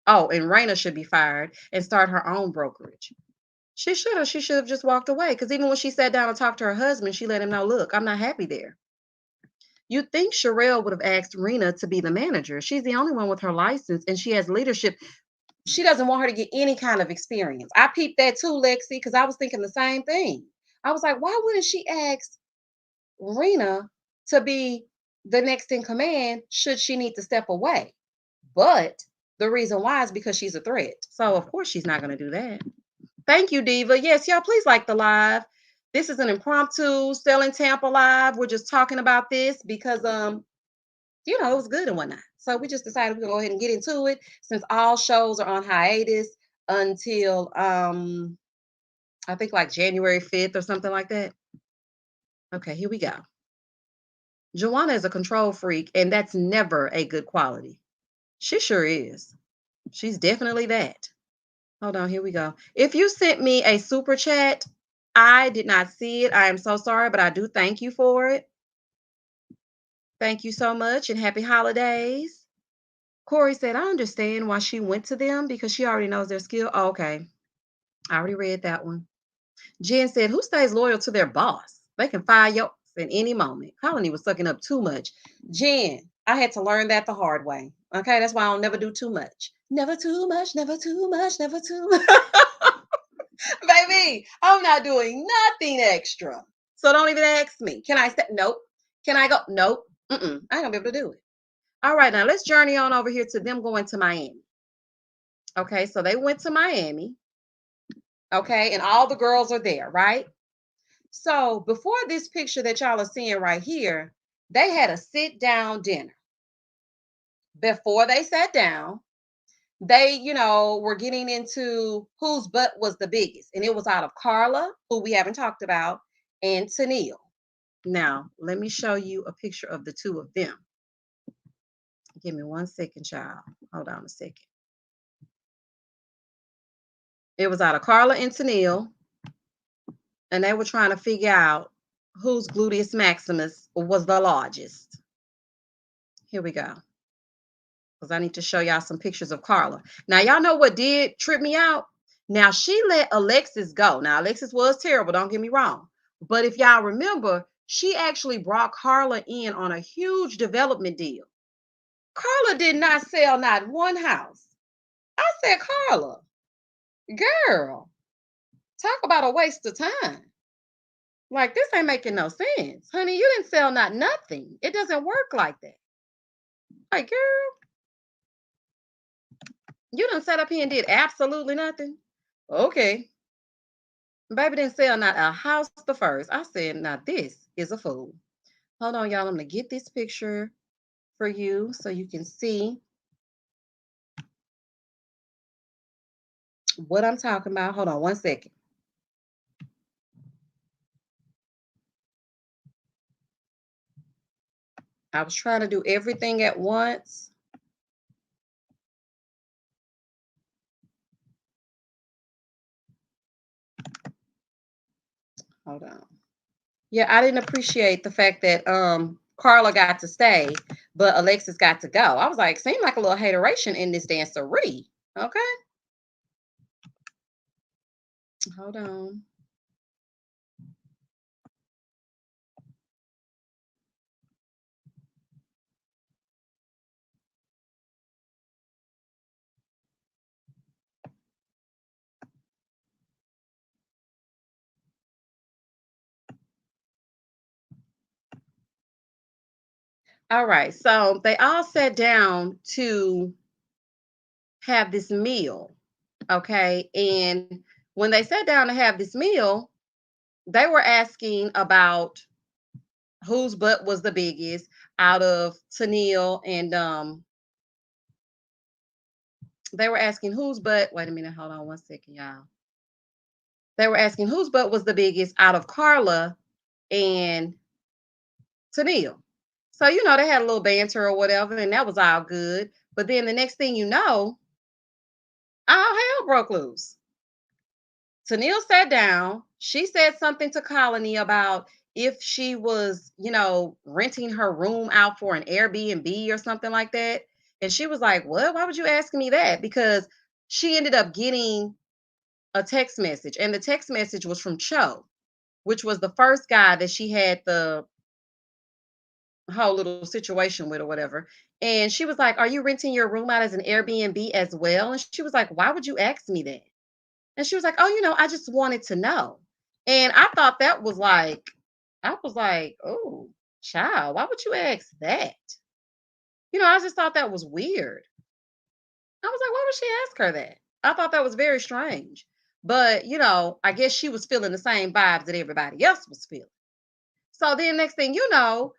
Raina should be fired and start her own brokerage. She should have just walked away. Because even when she sat down and talked to her husband, she let him know, look, I'm not happy there. You'd think Sherelle would have asked Rena to be the manager. She's the only one with her license and she has leadership. She doesn't want her to get any kind of experience. I peeped that too, Lexi, because I was thinking the same thing. I was like, why wouldn't she ask Rena to be the next in command should she need to step away? But the reason why is because she's a threat. So of course she's not going to do that. Thank you, Diva. Yes, y'all, please like the live. This is an impromptu Selling Tampa live. We're just talking about this because it was good and whatnot. So we just decided we're gonna go ahead and get into it since all shows are on hiatus until I think like January 5th or something like that. Okay, here we go. Joanna is a control freak, and that's never a good quality. She sure is. She's definitely that. Hold on, here we go. If you sent me a super chat, I did not see it. I am so sorry, but I do thank you for it. Thank you so much and happy holidays. Corey said, I understand why she went to them because she already knows their skill. Oh, okay. I already read that one. Jen said, who stays loyal to their boss? They can fire you in any moment. Colony was sucking up too much. Jen, I had to learn that the hard way. Okay, that's why I don't never do too much. Never too much, never too much, never too much. Baby, I'm not doing nothing extra. So don't even ask me. Can I say nope? Can I go? Nope. I ain't gonna be able to do it. All right, now let's journey on over here to them going to Miami. Okay, so they went to Miami. Okay, and all the girls are there, right? So before this picture that y'all are seeing right here, they had a sit down dinner. Before they sat down, they, were getting into whose butt was the biggest. And it was out of Carla, who we haven't talked about, and Tennille. Now, let me show you a picture of the two of them. Give me 1 second, child. Hold on a second. It was out of Carla and Tennille, and they were trying to figure out whose gluteus maximus was the largest. Here we go. Because I need to show y'all some pictures of Carla. Now, y'all know what did trip me out? Now, she let Alexis go. Now, Alexis was terrible, don't get me wrong. But if y'all remember, she actually brought Carla in on a huge development deal. Carla did not sell not one house. I said, Carla, girl, talk about a waste of time. Like, this ain't making no sense. Honey, you didn't sell not nothing. It doesn't work like that. Like, girl, you done sat up here and did absolutely nothing. Okay. Baby didn't sell not a house the first. I said, now this is a fool. Hold on, y'all. I'm gonna get this picture for you so you can see what I'm talking about. Hold on 1 second. I was trying to do everything at once. Hold on. Yeah, I didn't appreciate the fact that Carla got to stay, but Alexis got to go. I was like, seemed like a little hateration in this dancery. Okay. Hold on. All right. So they all sat down to have this meal. Okay. And when they sat down to have this meal, they were asking about whose butt was the biggest out of Tennille and they were asking whose butt. Wait a minute, hold on 1 second, y'all. They were asking whose butt was the biggest out of Carla and Tennille. So, they had a little banter or whatever, and that was all good. But then the next thing you know, all hell broke loose. Tennille sat down. She said something to Colony about if she was, renting her room out for an Airbnb or something like that. And she was like, what? Why would you ask me that? Because she ended up getting a text message, and the text message was from Cho, which was the first guy that she had the whole little situation with or whatever. And she was like, are you renting your room out as an Airbnb as well? And she was like, why would you ask me that? And she was like, oh, I just wanted to know. And I thought that was like, I was like, oh, child, why would you ask that? I just thought that was weird. I was like, why would she ask her that? I thought that was very strange. But, I guess she was feeling the same vibes that everybody else was feeling. So then next thing you know,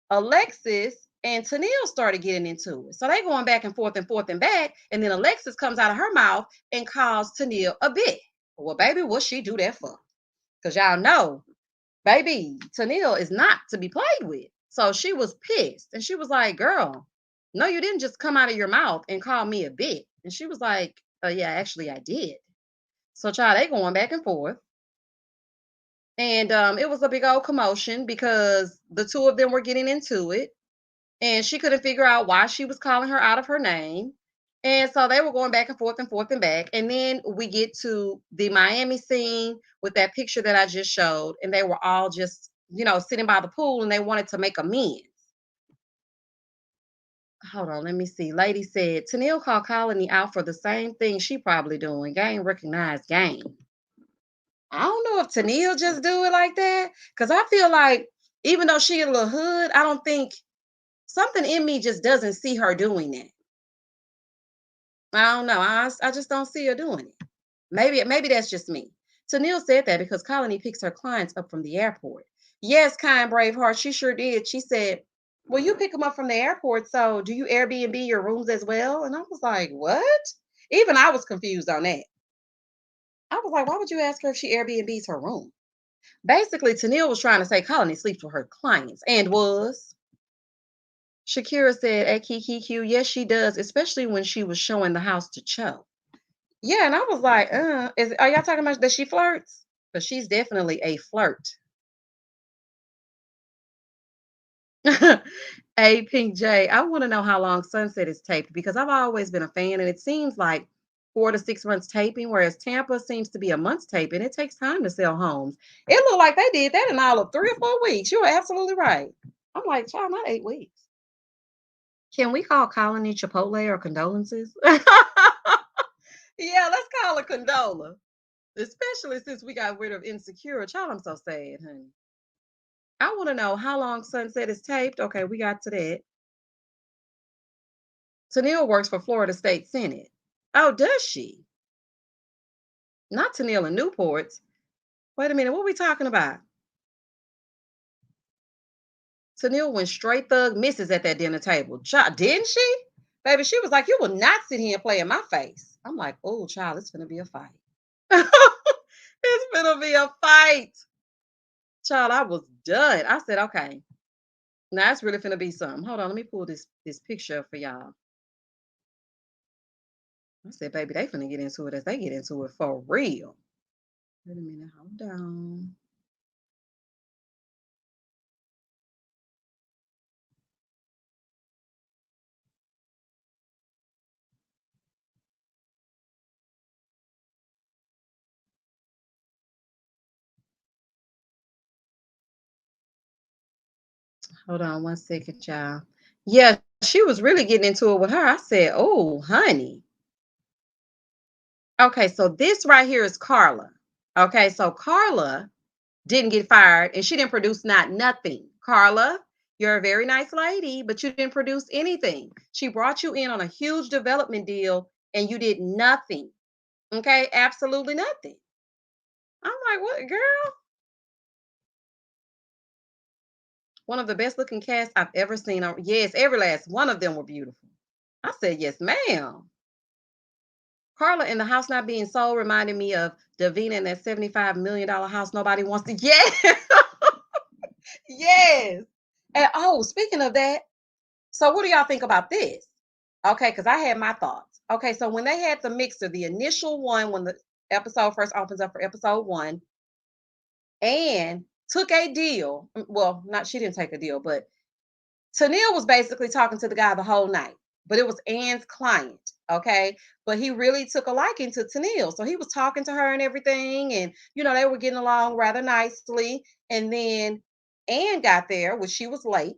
Alexis and Tennille started getting into it. So they going back and forth and back. And then Alexis comes out of her mouth and calls Tennille a bitch. Well, baby, what she do that for? Because y'all know, baby, Tennille is not to be played with. So she was pissed. And she was like, girl, no, you didn't just come out of your mouth and call me a bitch. And she was like, oh, yeah, actually, I did. So, child, they going back and forth. And it was a big old commotion because the two of them were getting into it. And she couldn't figure out why she was calling her out of her name. And so they were going back and forth and back. And then we get to the Miami scene with that picture that I just showed. And they were all just, sitting by the pool and they wanted to make amends. Hold on, let me see. Lady said, Tennille called Colony out for the same thing she probably doing. Game recognized game. I don't know if Tennille just do it like that. Because I feel like even though she a little hood, I don't think something in me just doesn't see her doing that. I don't know. I just don't see her doing it. Maybe that's just me. Tennille said that because Colony picks her clients up from the airport. Yes, kind brave heart, she sure did. She said, well, you pick them up from the airport, so do you Airbnb your rooms as well? And I was like, what? Even I was confused on that. I was like, why would you ask her if she Airbnbs her room? Basically, Tennille was trying to say Colony sleeps with her clients and was. Shakira said, "Hey, Kiki Q, yes, she does, especially when she was showing the house to Cho." Yeah, and I was like, are y'all talking about that she flirts? Because she's definitely a flirt. A Pink J, I want to know how long Sunset is taped because I've always been a fan, and it seems like 4 to 6 months taping, whereas Tampa seems to be a month's taping. It takes time to sell homes. It looked like they did that in all of 3 or 4 weeks. You are absolutely right. I'm like, child, not 8 weeks. Can we call Colony Chipotle or condolences? Yeah, let's call it condola. Especially since we got rid of insecure. Child, I'm so sad, honey. I want to know how long Sunset is taped. Okay, we got to that. Tennille works for Florida State Senate. Oh, does she? Not Tennille in Newports. Wait a minute, what are we talking about? Tennille went straight thug misses at that dinner table. Child, didn't she? Baby, she was like, "You will not sit here and play in my face." I'm like, "Oh, child, it's gonna be a fight." It's gonna be a fight. Child, I was done. I said, "Okay, now it's really finna be something." Hold on, let me pull this picture up for y'all. I said, "Baby, they finna get into it as they get into it for real." Wait a minute, hold on. Hold on 1 second, y'all. Yeah, she was really getting into it with her. I said, "Oh, honey." Okay, so this right here is Carla. Okay, so Carla didn't get fired and she didn't produce not nothing. Carla, you're a very nice lady, but you didn't produce anything. She brought you in on a huge development deal and you did nothing. Okay, absolutely nothing. I'm like, what, girl? One of the best looking casts I've ever seen. Yes, every last one of them were beautiful. I said, yes, ma'am. Carla in the house not being sold reminded me of Davina in that $75 million house nobody wants to. Yes, yes. And oh, speaking of that, so what do y'all think about this? Okay, because I had my thoughts. Okay, so when they had the mixer, the initial one, when the episode first opens up for episode one, and took a deal. Well, not she didn't take a deal, but Tennille was basically talking to the guy the whole night, but it was Ann's client, okay? But he really took a liking to Tennille. So he was talking to her and everything, and they were getting along rather nicely. And then Ann got there, which she was late,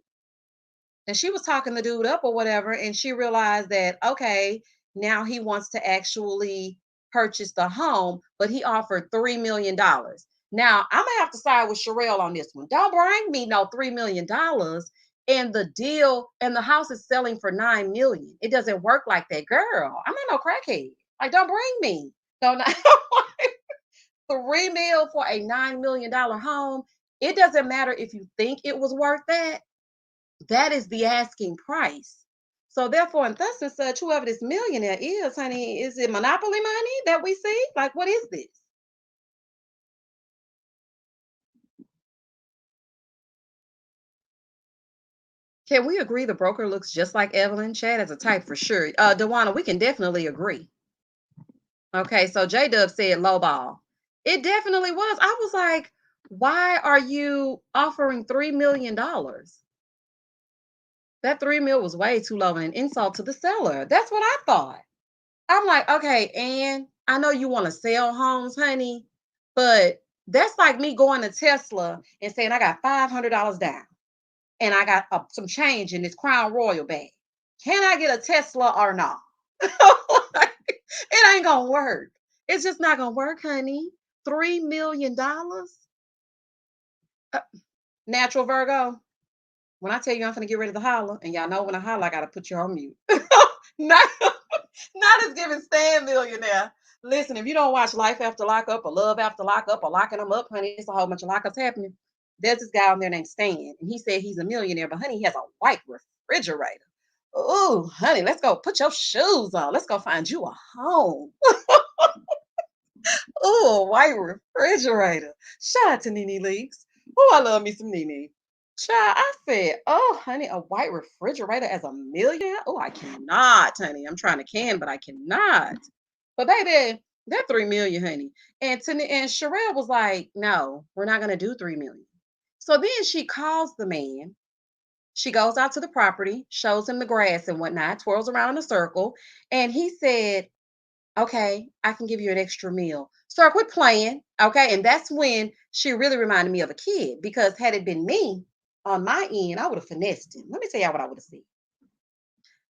and she was talking the dude up or whatever, and she realized that okay, now he wants to actually purchase the home, but he offered $3 million. Now I'm gonna have to side with Sherelle on this one. Don't bring me no $3 million, and the deal and the house is selling for 9 million. It doesn't work like that, girl. I'm not no crackhead. Like, don't bring me. Don't 3 mil for a $9 million home. It doesn't matter if you think it was worth that. That is the asking price. So therefore, and thus and such, whoever this millionaire is, honey, is it monopoly money that we see? Like, what is this? Can we agree the broker looks just like Evelyn? Chad as a type for sure. Dewana, we can definitely agree. Okay, so J Dub said low ball. It definitely was. I was like, why are you offering $3 million? That 3 mil was way too low and an insult to the seller. That's what I thought. I'm like, okay, and I know you want to sell homes, honey, but that's like me going to Tesla and saying I got $500 down and I got some change in this Crown Royal bag. Can I get a Tesla or not? It ain't gonna work. It's just not gonna work, honey. $3 million. Uh, Natural Virgo. When I tell you I'm gonna get ready to holler, and y'all know when I holler, I gotta put you on mute. not, not as giving Stan millionaire. Listen, if you don't watch Life After Lockup or Love After Lockup or Locking Them Up, honey, it's a whole bunch of lockups happening. There's this guy on there named Stan, and he said he's a millionaire, but honey, he has a white refrigerator. Oh, honey, let's go put your shoes on. Let's go find you a home. Oh, a white refrigerator. Shout out to Nene Leaks. Oh, I love me some Nene. Child, I said, "Oh, honey, a white refrigerator as a million? Oh, I cannot, honey. I'm trying to can, but I cannot." But baby, that 3 million, honey. And Sherelle was like, "No, we're not gonna do 3 million." So then she calls the man. She goes out to the property, shows him the grass and whatnot, twirls around in a circle, and he said, "Okay, I can give you an extra meal." Sir, quit playing. Okay. And that's when she really reminded me of a kid because had it been me on my end, I would have finessed him. Let me tell y'all what I would have said.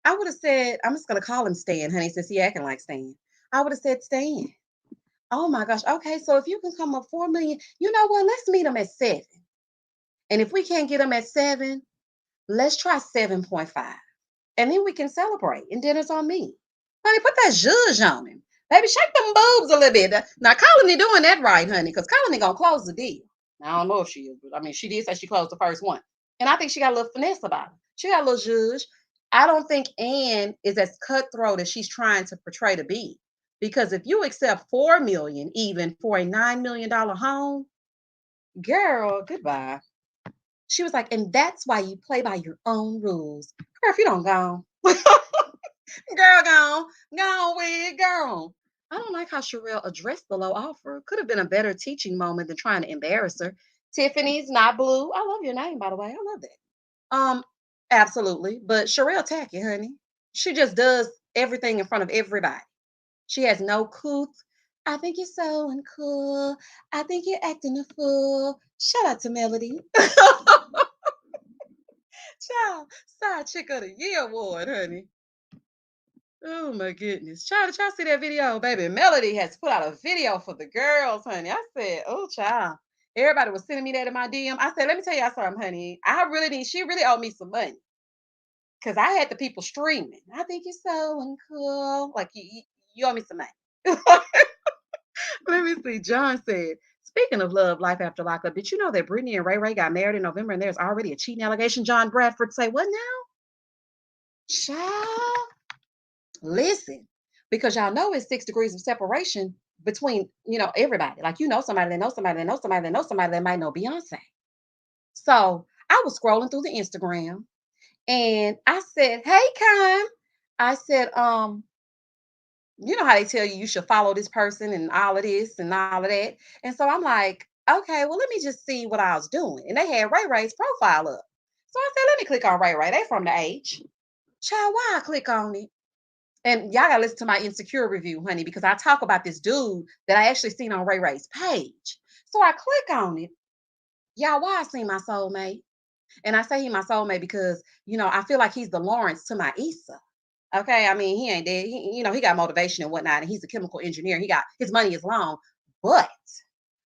I would have said, I'm just gonna call him Stan, honey, since he acting like Stan. I would have said, Stan, oh my gosh, okay, so if you can come up 4 million, you know what? Let's meet him at 7. And if we can't get him at 7, let's try 7.5. And then we can celebrate. And dinner's on me. Honey, put that zhuzh on him. Baby, shake them boobs a little bit. Now, Colony doing that right, honey, because Colony gonna close the deal. I don't know if she is, but I mean, she did say she closed the first one. And I think she got a little finesse about it. She got a little zhuzh. I don't think Anne is as cutthroat as she's trying to portray to be. Because if you accept 4 million even for a $9 million home, girl, goodbye. She was like, and that's why you play by your own rules. Girl, if you don't go, girl, go with it, girl. I don't like how Sherelle addressed the low offer. Could have been a better teaching moment than trying to embarrass her. Tiffany's not blue. I love your name, by the way. I love that. Absolutely. But Sherelle tacky, honey. She just does everything in front of everybody. She has no couth. I think you're so uncool. I think you're acting a fool. Shout out to Melody. Child, side chick of the year award, honey. Oh my goodness. Child, did y'all see that video? Baby, Melody has put out a video for the girls, honey. I said, oh child. Everybody was sending me that in my DM. I said, let me tell y'all something, honey. I really need, she really owed me some money. Because I had the people streaming. I think you're so uncool. Like you owe me some money. Let me see. John said, speaking of love, life after lockup, did you know that Brittany and Ray Ray got married in November and there's already a cheating allegation? John Bradford say, what now? Child, listen, because y'all know it's 6 degrees of separation between, everybody. Like, somebody that knows somebody that knows somebody that knows somebody that might know Beyonce. So I was scrolling through the Instagram and I said, hey, Kime. I said, you know how they tell you you should follow this person and all of this and all of that. And so I'm like, okay, well, let me just see what I was doing. And they had Ray Ray's profile up. So I said, let me click on Ray Ray. They from the H. Child, why I click on it? And y'all gotta listen to my insecure review, honey, because I talk about this dude that I actually seen on Ray Ray's page. So I click on it. Y'all, why I seen my soulmate? And I say he my soulmate because, I feel like he's the Lawrence to my Issa. Okay. I mean, he ain't dead. He got motivation and whatnot, and he's a chemical engineer. He got his money is long, but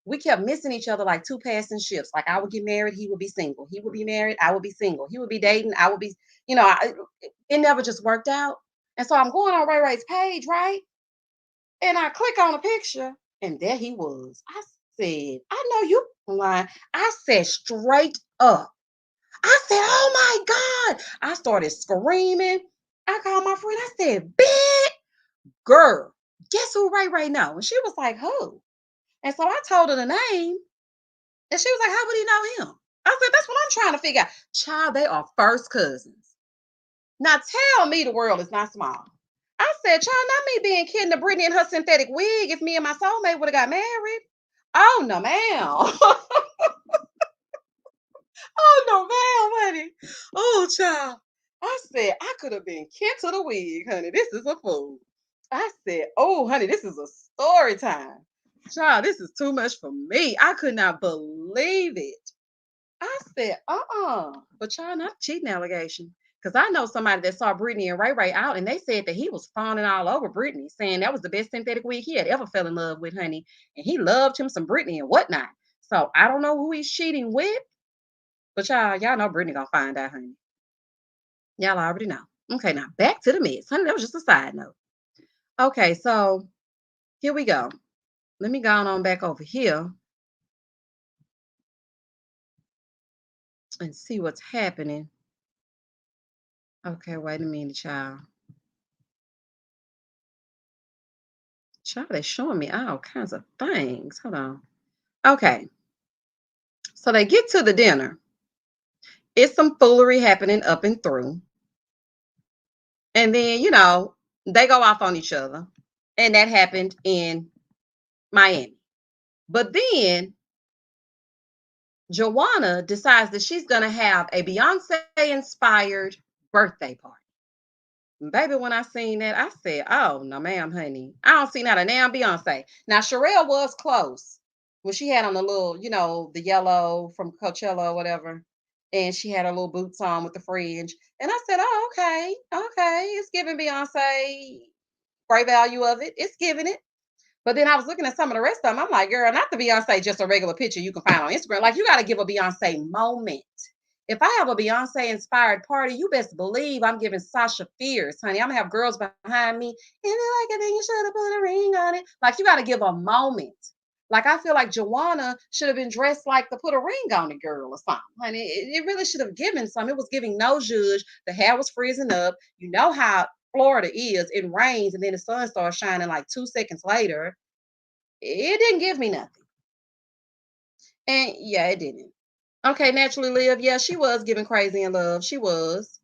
we kept missing each other like two passing ships. Like I would get married, he would be single. He would be married, I would be single. He would be dating, I would be, it never just worked out. And so I'm going on Ray Ray's page, right? And I click on a picture, and there he was. I said, I know you lying. I said straight up. I said, oh my God. I started screaming. I called my friend. I said, big girl, guess who Ray Ray know? And she was like, who? And so I told her the name. And she was like, how would he know him? I said, that's what I'm trying to figure out. Child, they are first cousins. Now tell me the world is not small. I said, child, not me being kidding to Brittany in her synthetic wig if me and my soulmate would have got married. Oh no, ma'am. Oh no, ma'am, honey. Oh, child. I said, I could have been Kent to the wig, honey. This is a fool. I said, oh, honey, this is a story time. Child, this is too much for me. I could not believe it. I said, but y'all not a cheating allegation. Because I know somebody that saw Brittany and Ray Ray out, and they said that he was fawning all over Brittany, saying that was the best synthetic wig he had ever fell in love with, honey. And he loved him some Brittany and whatnot. So I don't know who he's cheating with, but y'all know Brittany gonna find out, honey. Y'all already know. Okay, now back to the mess. Honey, that was just a side note. Okay, so here we go. Let me go on back over here and see what's happening. Okay, wait a minute, child. Child, they're showing me all kinds of things. Hold on. Okay. So they get to the dinner. It's some foolery happening up and through. And then, they go off on each other. And that happened in Miami. But then Joanna decides that she's going to have a Beyonce inspired birthday party. Baby, when I seen that, I said, "Oh no, ma'am, honey, I don't see not a damn Beyonce." Now Sherelle was close when she had on the little, the yellow from Coachella or whatever, and she had her little boots on with the fringe. And I said, "Oh, okay, okay, it's giving Beyonce great value of it. It's giving it." But then I was looking at some of the rest of them. I'm like, girl, not the Beyonce, just a regular picture you can find on Instagram. Like, you got to give a Beyonce moment. If I have a Beyonce inspired party, you best believe I'm giving Sasha Fierce, honey. I'm gonna have girls behind me. And they're like, I think you should have put a ring on it. Like, you got to give a moment. Like, I feel like Joanna should have been dressed like to put a ring on the girl or something. Honey, it really should have given some. It was giving no judge. The hair was freezing up. You know how Florida is. It rains and then the sun starts shining like 2 seconds later. It didn't give me nothing. And yeah, it didn't. Okay, Naturally Live. Yeah, she was giving crazy in love. She was.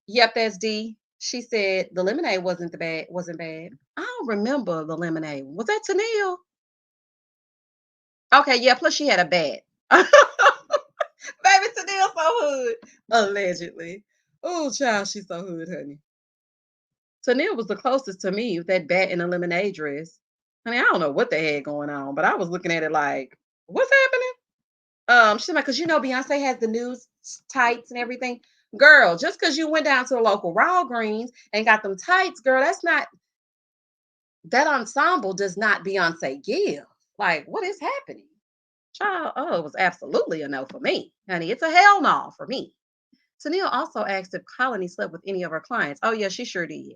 Yep, that's D. She said the lemonade wasn't bad. I don't remember the lemonade. Was that Tennille? Okay, yeah, plus she had a bat. Baby Tennille so hood. Allegedly. Oh, child, she's so hood, honey. Tennille was the closest to me with that bat and a lemonade dress. Honey, I don't know what they had going on, but I was looking at it like, what's happening? She's like, because Beyonce has the news tights and everything. Girl, just because you went down to the local Walgreens and got them tights, girl, that's not that ensemble does not Beyonce give. Like, what is happening? Child, oh, it was absolutely a no for me. Honey, it's a hell no for me. Tennille also asked if Colony slept with any of her clients. Oh, yeah, she sure did.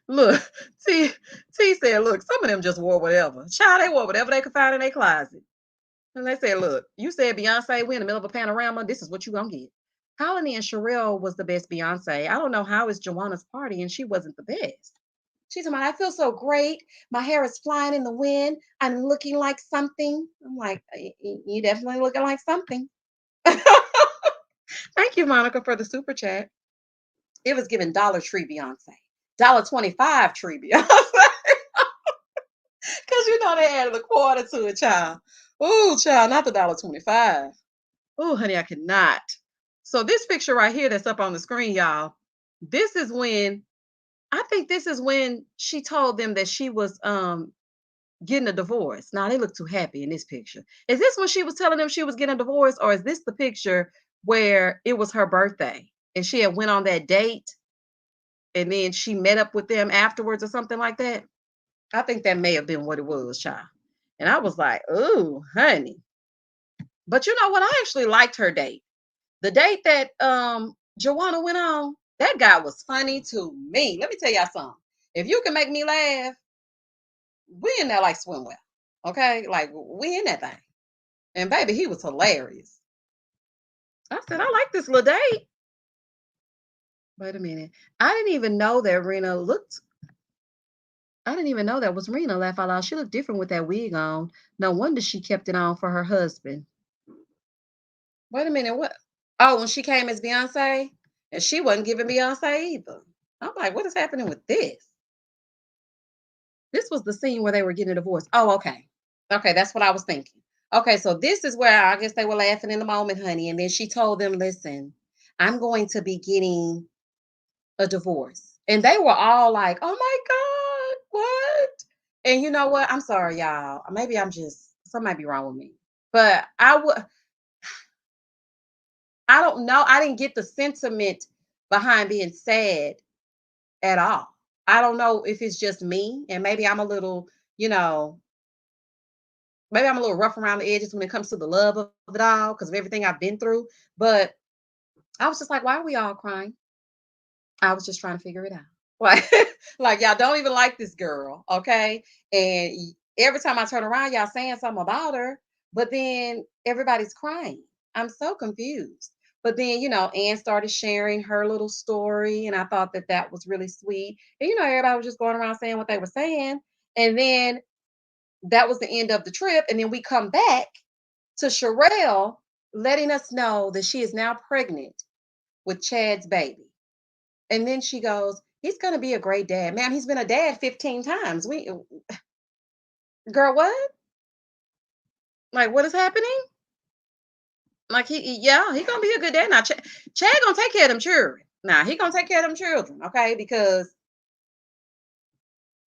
Look, T said, look, some of them just wore whatever. Child, they wore whatever they could find in their closet. And they said, look, you said Beyonce, we in the middle of a panorama. This is what you gonna get. Colony and Sherelle was the best Beyonce. I don't know how it's Joanna's party and she wasn't the best. She's like, I feel so great. My hair is flying in the wind. I'm looking like something. I'm like, You definitely looking like something. Thank you, Monica, for the super chat. It was given Dollar Tree Beyonce. $1.25 tree Beyonce. Because they added a quarter to it, child. Ooh, child, not the $1.25. Oh, honey, I cannot. So this picture right here that's up on the screen, y'all, this is when I think this is when she told them that she was getting a divorce. Now they look too happy in this picture. Is this when she was telling them she was getting a divorce, or is this the picture where it was her birthday and she had went on that date and then she met up with them afterwards or something like that? I think that may have been what it was, child. And I was like, ooh, honey. But you know what? I actually liked her date. The date that Joanna went on, that guy was funny to me. Let me tell y'all something. If you can make me laugh, we in there like swimwear. Okay? Like we in that thing. And baby, he was hilarious. I said, I like this little date. Wait a minute. I didn't even know that Rena looked. I didn't even know that was Rena. Laugh out loud. She looked different with that wig on. No wonder she kept it on for her husband. Wait a minute. What? Oh, when she came as Beyonce, and she wasn't giving Beyonce either. I'm like, what is happening with this? This was the scene where they were getting a divorce. Oh, okay. Okay, that's what I was thinking. Okay, so this is where I guess they were laughing in the moment, honey. And then she told them, listen, I'm going to be getting a divorce. And they were all like, oh my God, what? And you know what? I'm sorry, y'all. Maybe something might be wrong with me. But I don't know. I didn't get the sentiment behind being sad at all. I don't know if it's just me and maybe I'm a little, you know, maybe I'm a little rough around the edges when it comes to the love of it all because of everything I've been through. But I was just like, why are we all crying? I was just trying to figure it out. Like, like y'all don't even like this girl, okay? And every time I turn around, y'all saying something about her, but then everybody's crying. I'm so confused. But then, Anne started sharing her little story, and I thought that that was really sweet. And everybody was just going around saying what they were saying, and then that was the end of the trip. And then we come back to Sherelle, letting us know that she is now pregnant with Chad's baby. And then she goes, he's going to be a great dad. Ma'am, he's been a dad 15 times. Girl, what? Like, what is happening? Like, yeah, he going to be a good dad. Now, Chad going to take care of them children. Now, he going to take care of them children, okay? Because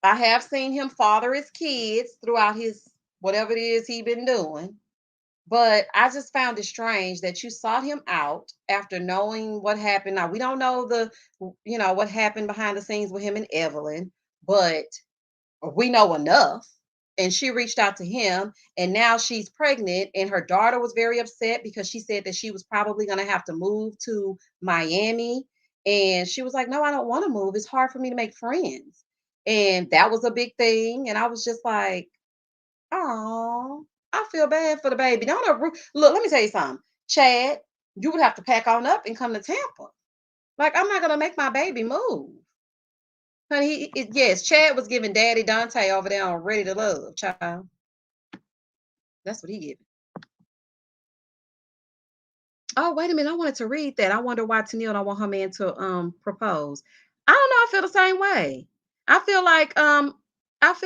I have seen him father his kids throughout his whatever it is he been doing. But I just found it strange that you sought him out after knowing what happened. Now we don't know what happened behind the scenes with him and Evelyn, but we know enough. And she reached out to him, and now she's pregnant. And her daughter was very upset because she said that she was probably going to have to move to Miami. And she was like, no, I don't want to move. It's hard for me to make friends. And that was a big thing. And I was just like, oh, I feel bad for the baby. Don't look, let me tell you something. Chad, you would have to pack on up and come to Tampa. Like, I'm not going to make my baby move. Honey, yes, Chad was giving Daddy Dante over there on Ready to Love, child. That's what he gave. Oh, wait a minute. I wanted to read that. I wonder why Tennille don't want her man to propose. I don't know. I feel the same way. I feel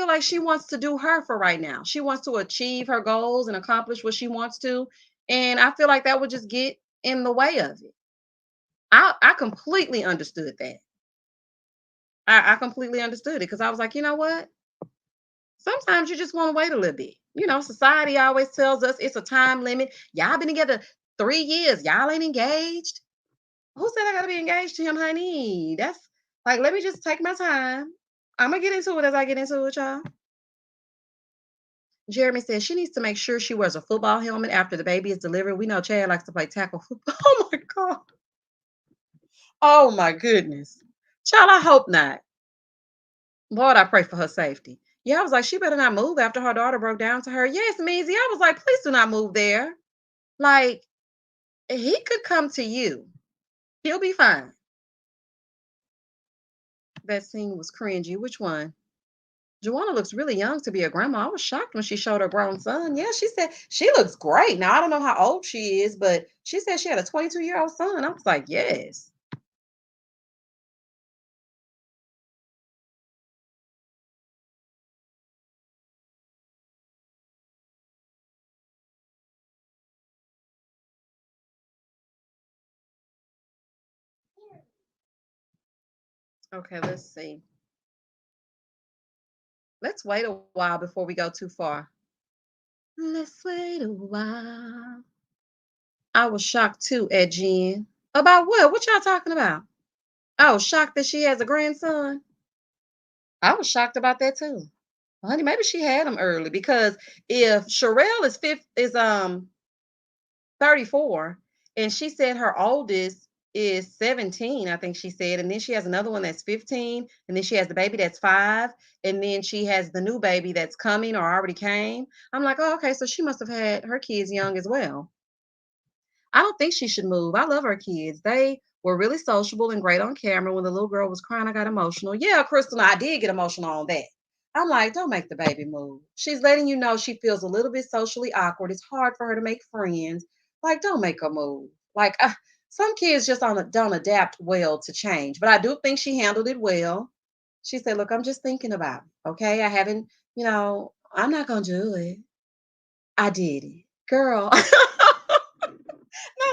like she wants to do her for right now. She wants to achieve her goals and accomplish what she wants to. And I feel like that would just get in the way of it. I completely understood that. I completely understood it because I was like, you know what? Sometimes you just want to wait a little bit. Society always tells us it's a time limit. Y'all been together 3 years. Y'all ain't engaged. Who said I gotta be engaged to him, honey? That's like, let me just take my time. I'm gonna get into it as I get into it, y'all. Jeremy says she needs to make sure she wears a football helmet after the baby is delivered. We know Chad likes to play tackle football. Oh my God. Oh my goodness. Child, I hope not. Lord, I pray for her safety. Yeah, I was like, she better not move after her daughter broke down to her. Yes, Measy. I was like, please do not move there. Like, he could come to you. He'll be fine. That scene was cringy. Which one? Joanna looks really young to be a grandma. I was shocked when she showed her grown son. Yeah, she said she looks great. Now, I don't know how old she is, but she said she had a 22-year-old son. I was like, yes. Okay, let's see. Let's wait a while before we go too far. Let's wait a while. I was shocked too at Jen. About what? What y'all talking about? Oh, shocked that she has a grandson. I was shocked about that too. Honey, maybe she had him early because if Sherelle is 34 and she said her oldest is 17, I think she said, and then she has another one that's 15, and then she has the baby that's 5, and then she has the new baby that's coming or already came. I'm like, oh, okay, so she must have had her kids young as well. I don't think she should move. I love her kids. They were really sociable and great on camera. When the little girl was crying, I got emotional. Yeah, Crystal, I did get emotional on that. I'm like, don't make the baby move. She's letting you know she feels a little bit socially awkward. It's hard for her to make friends. Like, don't make her move. Like, some kids just don't adapt well to change. But I do think she handled it well. She said, look, I'm just thinking about it. Okay. I haven't, I'm not going to do it. I did it. Girl. Now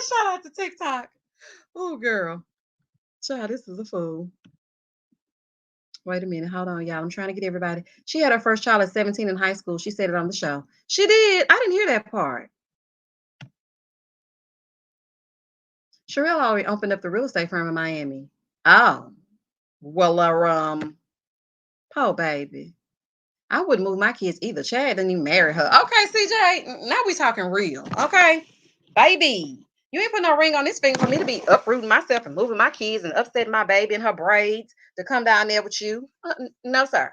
shout out to TikTok. Oh, girl. Child, this is a fool. Wait a minute. Hold on, y'all. I'm trying to get everybody. She had her first child at 17 in high school. She said it on the show. She did. I didn't hear that part. Sherelle already opened up the real estate firm in Miami. Oh. Well, poor baby. I wouldn't move my kids either. Chad didn't even marry her. Okay, CJ. Now we talking real. Okay. Baby. You ain't put no ring on this finger for me to be uprooting myself and moving my kids and upsetting my baby and her braids to come down there with you. No, sir.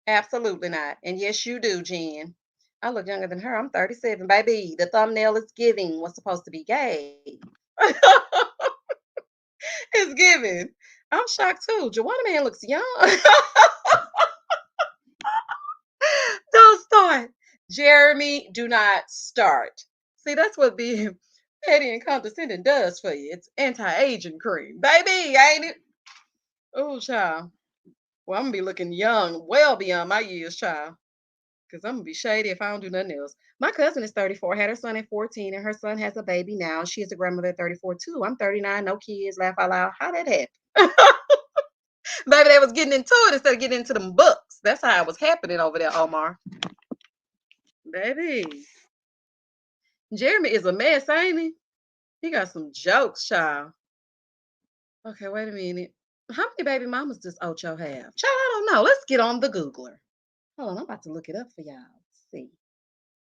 Absolutely not. And yes, you do, Jen. I look younger than her. I'm 37, baby. The thumbnail is giving what's supposed to be gay. It's giving. I'm shocked too. Joanna man looks young. Don't start. Jeremy, do not start. See, that's what being petty and condescending does for you. It's anti-aging cream. Baby, ain't it? Oh, child. Well, I'm gonna be looking young, well beyond my years, child. Because I'm gonna be shady if I don't do nothing else. My cousin is 34, had her son at 14, and her son has a baby now. She is a grandmother at 34 too. I'm 39, no kids, laugh out loud. How that happen? Baby, they was getting into it instead of getting into them books. That's how it was happening over there, Omar. Baby. Jeremy is a mess, ain't he? He got some jokes, child. Okay, wait a minute. How many baby mamas does Ocho have? Child, I don't know. Let's get on the Googler. Hold on, I'm about to look it up for y'all. Let's see.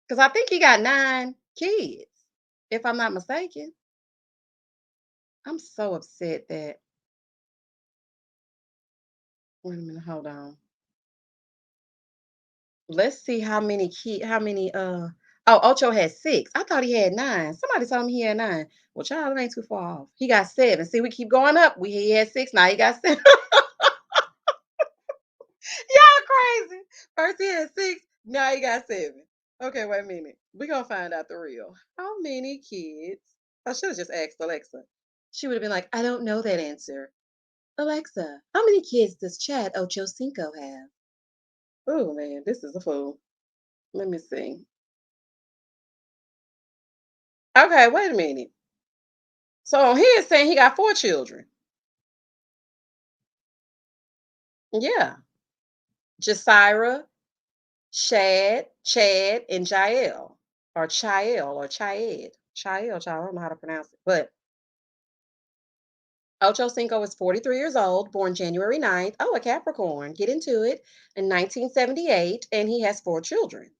Because I think he got 9 kids, if I'm not mistaken. I'm so upset that. Wait a minute, hold on. Let's see how many oh, Ocho had 6. I thought he had 9. Somebody told me he had 9. Well, child, it ain't too far off. He got 7. See, we keep going up. He had 6, now he got 7. Y'all crazy. First he had 6, now he got 7. Okay, wait a minute. We gonna find out the real. How many kids? I should have just asked Alexa. She would have been like, I don't know that answer. Alexa, how many kids does Chad Ochocinco have? Oh man, this is a fool. Let me see. Okay, wait a minute. So he is saying he got 4 children. Yeah. Jasira, Chad, and Jael. Or Chael or Chied. Child, I don't know how to pronounce it. But Ocho Cinco is 43 years old, born January 9th. Oh, a Capricorn. Get into it. In 1978, and he has 4 children.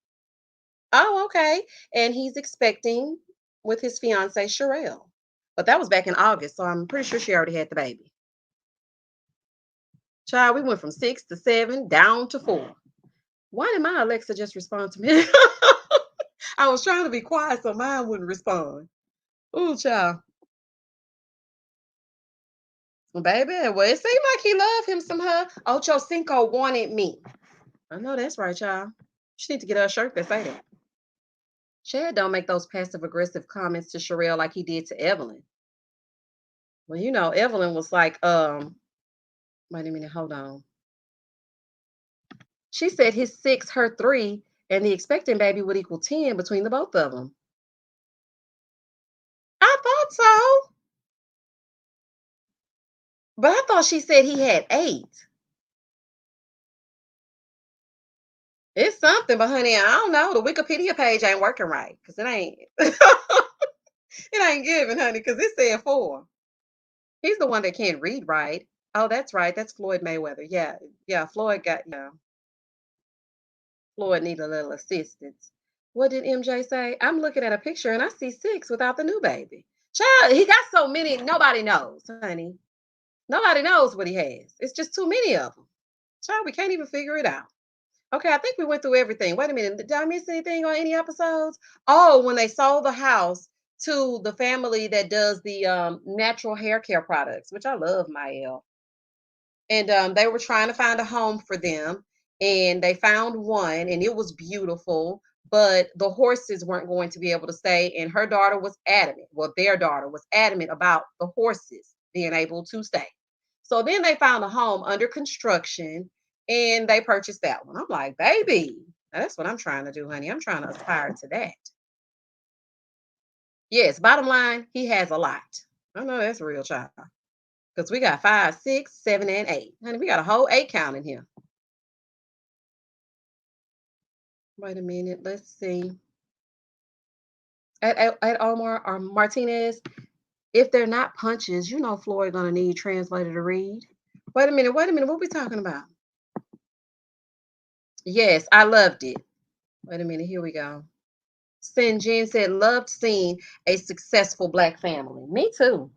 Oh, okay. And he's expecting with his fiancee Sherelle. But that was back in August, so I'm pretty sure she already had the baby. Child, we went from 6 to 7 down to 4. Why did my Alexa just respond to me? I was trying to be quiet so mine wouldn't respond. Ooh, child. Baby, well, it seemed like he loved him some her. Ocho Cinco wanted me. I know that's right, child. She need to get her a shirt that say that. Chad don't make those passive aggressive comments to Sherelle like he did to Evelyn. Well, Evelyn was like, wait a minute, hold on. She said his 6, her 3, and the expecting baby would equal 10 between the both of them. I thought so. But I thought she said he had 8. It's something, but honey, I don't know. The Wikipedia page ain't working right because it ain't. It ain't giving, honey, because it said 4. He's the one that can't read right. Oh, that's right. That's Floyd Mayweather. Yeah, yeah. Floyd need a little assistance. What did MJ say? I'm looking at a picture and I see 6 without the new baby. Child, he got so many. Nobody knows, honey. Nobody knows what he has. It's just too many of them. Child, we can't even figure it out. Okay, I think we went through everything. Wait a minute. Did I miss anything on any episodes? Oh, when they sold the house to the family that does the natural hair care products, which I love, Mael. And they were trying to find a home for them, and they found one, and it was beautiful. But the horses weren't going to be able to stay, and her daughter was adamant. Well, their daughter was adamant about the horses being able to stay. So then they found a home under construction, and they purchased that one. I'm like, baby, now that's what I'm trying to do, honey. I'm trying to aspire to that. Yes, bottom line, he has a lot. I know that's a real child. Because we got 5, 6, 7, and 8. Honey, we got a whole 8 count in here. Wait a minute. Let's see. At Omar or Martinez, if they're not punches, Floyd gonna need translator to read. Wait a minute. Wait a minute. What we talking about? Yes, I loved it. Wait a minute. Here we go. Sin Jen said, loved seeing a successful black family. Me too.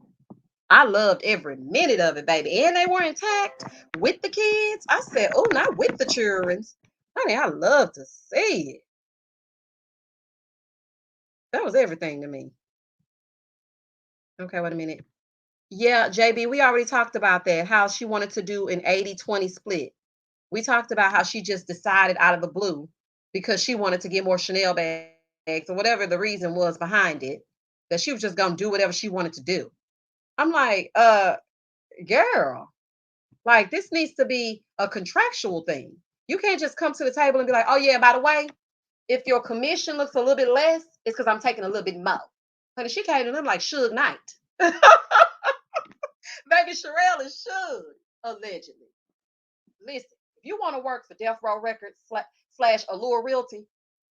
I loved every minute of it, baby. And they were intact with the kids. I said, oh, not with the children. Honey, I love to see it. That was everything to me. Okay, wait a minute. Yeah, JB, we already talked about that, how she wanted to do an 80-20 split. We talked about how she just decided out of the blue because she wanted to get more Chanel bags or whatever the reason was behind it, that she was just gonna do whatever she wanted to do. I'm like, girl, like this needs to be a contractual thing. You can't just come to the table and be like, oh yeah, by the way, if your commission looks a little bit less, it's because I'm taking a little bit more. Honey, she came to them like Suge Knight. Baby Sherelle is Suge, allegedly. Listen, if you want to work for Death Row Records slash Allure Realty,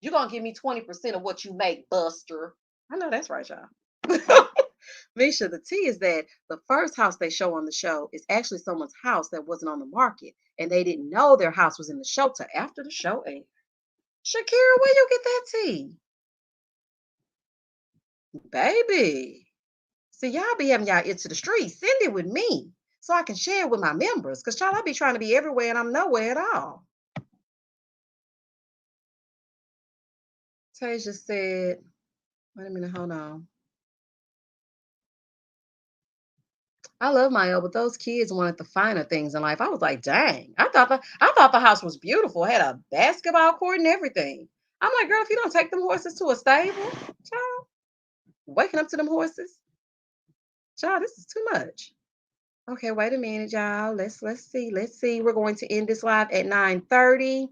you're gonna give me 20% of what you make, Buster. I know that's right, y'all. Misha, the tea is that the first house they show on the show is actually someone's house that wasn't on the market, and they didn't know their house was in the show till after the show aired. Shakira, where you get that tea? Baby. See, y'all be having y'all ear to the street. Send it with me so I can share it with my members. Cause y'all, I be trying to be everywhere and I'm nowhere at all. Tasia said, wait a minute, hold on. I love my El, but those kids wanted the finer things in life. I was like, dang. I thought the house was beautiful. It had a basketball court and everything. I'm like, girl, if you don't take them horses to a stable, child, waking up to them horses, child, this is too much. Okay, wait a minute, y'all. Let's see. Let's see. We're going to end this live at 9:30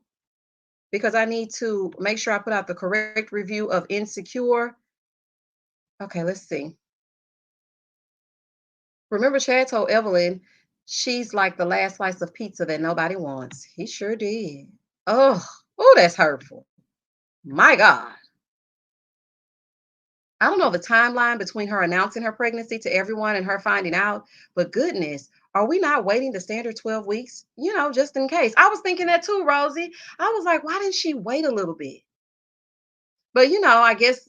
because I need to make sure I put out the correct review of Insecure. Okay, let's see. Remember, Chad told Evelyn she's like the last slice of pizza that nobody wants. He sure did. Oh, that's hurtful. My God. I don't know the timeline between her announcing her pregnancy to everyone and her finding out, but goodness, are we not waiting the standard 12 weeks? Just in case. I was thinking that too, Rosie. I was like, why didn't she wait a little bit? But I guess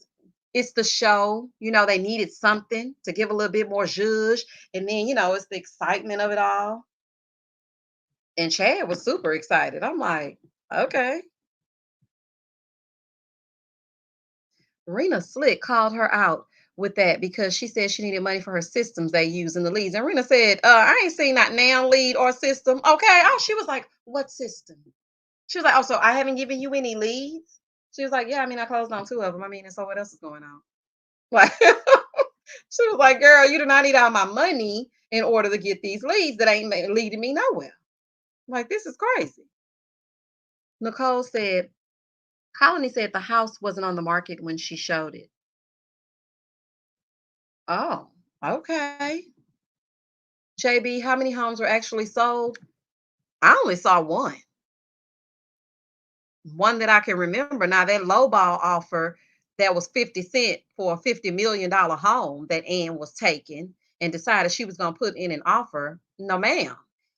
it's the show. They needed something to give a little bit more zhuzh. And then, it's the excitement of it all. And Chad was super excited. I'm like, okay. Rena Slick called her out with that because she said she needed money for her systems they use in the leads. And Rena said, I ain't seen that now lead or system. Okay. Oh, she was like, what system? She was like, oh, so I haven't given you any leads? She was like, yeah, I mean, I closed on two of them. I mean, and so what else is going on? Like, she was like, girl, you do not need all my money in order to get these leads that ain't leading me nowhere. Like, this is crazy. Nicole said, Colony said the house wasn't on the market when she showed it. Oh, okay. JB, how many homes were actually sold? I only saw one. One that I can remember. Now, that lowball offer that was 50 cent for a $50 million home that Ann was taking and decided she was going to put in an offer. No, ma'am.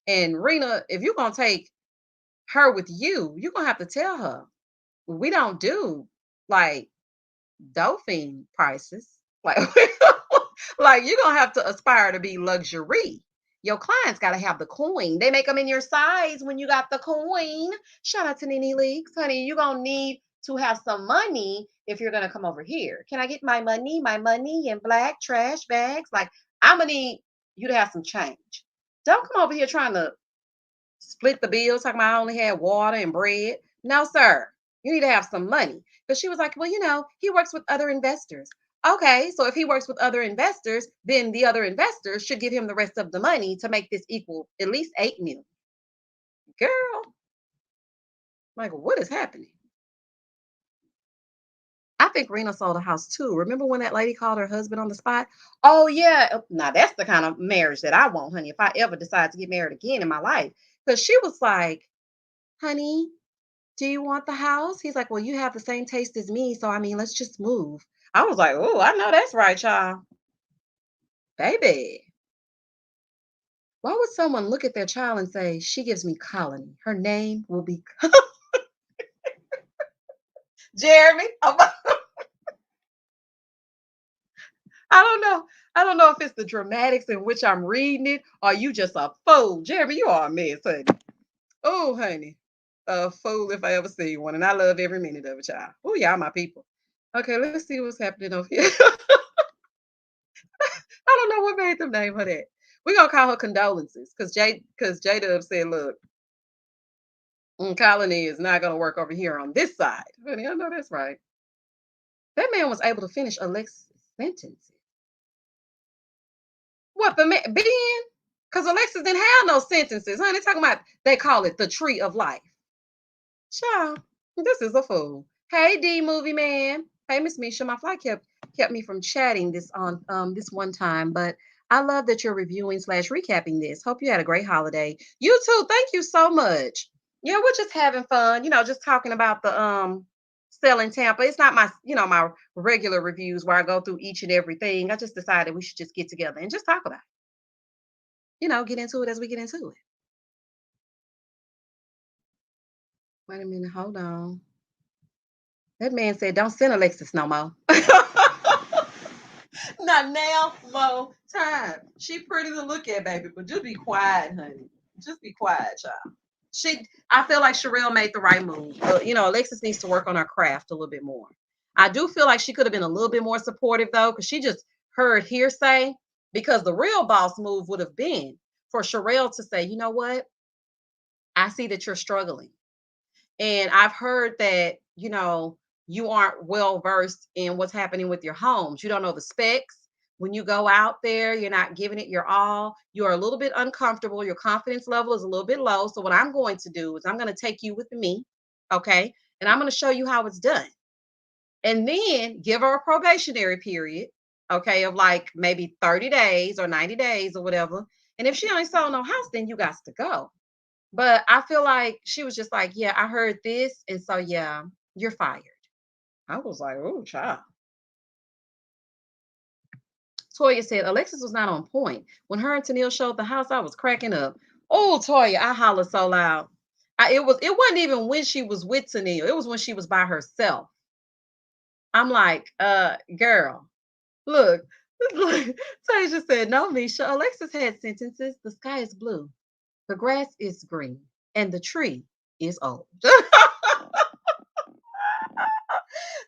And Rena, if you're going to take her with you, you're going to have to tell her we don't do like Dolphin prices. Like, like you're gonna have to aspire to be luxury. Your clients gotta have the coin. They make them in your size when you got the coin. Shout out to Nene Leaks, honey. You're gonna need to have some money if you're gonna come over here. Can I get my money? My money in black trash bags? Like, I'm gonna need you to have some change. Don't come over here trying to split the bills, talking about I only had water and bread. No, sir. You need to have some money. But she was like, well, he works with other investors. Okay, so if he works with other investors, then the other investors should give him the rest of the money to make this equal at least 8 million. Girl, like, what is happening? I think Rena sold a house too. Remember when that lady called her husband on the spot? Oh, yeah. Now, that's the kind of marriage that I want, honey, if I ever decide to get married again in my life. Because she was like, honey, do you want the house? He's like, well, you have the same taste as me. So, I mean, let's just move. I was like, oh, I know that's right, child. Baby. Why would someone look at their child and say, she gives me colony? Her name will be Jeremy. I don't know. I don't know if it's the dramatics in which I'm reading it or you just a fool. Jeremy, you are a mess, honey. Oh, honey. A fool if I ever see one. And I love every minute of it, child. Oh, y'all my people. Okay, let's see what's happening over here. I don't know what made them name her that. We're gonna call her condolences because J Dub said, look, Colony is not going to work over here on this side. Honey, I know that's right. That man was able to finish Alexis' sentence. What the man, Ben? Because Alexis didn't have no sentences, honey. Talking about they call it the tree of life. Child, this is a fool. Hey, D movie man. Hey, Miss Misha. My flight kept me from chatting this on this one time, but I love that you're reviewing slash recapping this. Hope you had a great holiday. You too. Thank you so much. Yeah, we're just having fun. Just talking about the Selling Tampa. It's not my my regular reviews where I go through each and everything. I just decided we should just get together and just talk about it. Get into it as we get into it. Wait a minute. Hold on. That man said, "Don't send Alexis no more." Not now, low time. She pretty to look at, baby, but just be quiet, honey. Just be quiet, child. I feel like Sherelle made the right move. Alexis needs to work on her craft a little bit more. I do feel like she could have been a little bit more supportive though, because she just heard hearsay. Because the real boss move would have been for Sherelle to say, you know what? I see that you're struggling. And I've heard that, you aren't well versed in what's happening with your homes. You don't know the specs. When you go out there, you're not giving it your all. You're a little bit uncomfortable. Your confidence level is a little bit low. So, what I'm going to do is I'm going to take you with me. Okay. And I'm going to show you how it's done. And then give her a probationary period. Okay. Of like maybe 30 days or 90 days or whatever. And if she ain't sold no house, then you got to go. But I feel like she was just like, yeah, I heard this. And so, yeah, you're fired. I was like, oh, child. Toya said, Alexis was not on point. When her and Tennille showed the house, I was cracking up. Oh, Toya, I hollered so loud. It wasn't even when she was with Tennille. It was when she was by herself. I'm like, girl, look. Toya just said, no, Misha. Alexis had sentences. The sky is blue. The grass is green. And the tree is old.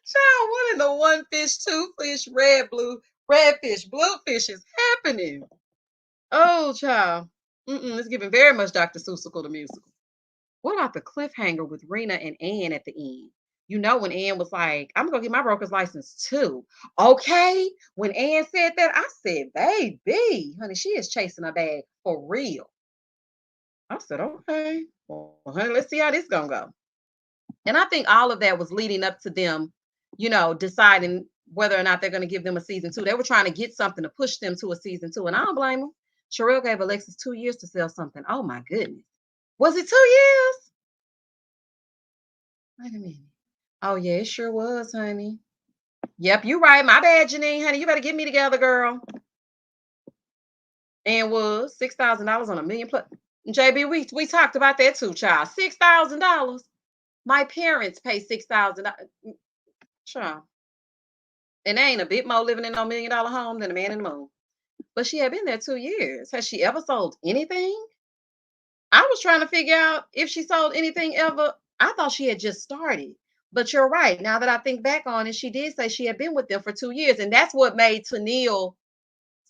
Child, what in the one fish, two fish, red fish, blue fish is happening? Oh, child. It's giving very much Dr. Seussical the musical. What about the cliffhanger with Rena and Ann at the end? When Ann was like, I'm gonna get my broker's license too. Okay. When Ann said that, I said, baby, honey, she is chasing a bag for real. I said, okay. Well, honey, let's see how this gonna go. And I think all of that was leading up to them, deciding whether or not they're going to give them a season two. They were trying to get something to push them to a season two. And I don't blame them. Sherelle gave Alexis 2 years to sell something. Oh my goodness. Was it 2 years? Wait a minute. Oh yeah, it sure was, honey. Yep, you right. My bad, Janine, honey. You better get me together, girl. And was $6,000 on a million plus. JB, we talked about that too, child. $6,000. My parents pay $6,000. Child. And there ain't a bit more living in no $1 million home than a man in the moon. But she had been there 2 years. Has she ever sold anything? I was trying to figure out if she sold anything ever. I thought she had just started. But you're right. Now that I think back on it, she did say she had been with them for 2 years. And that's what made Tennille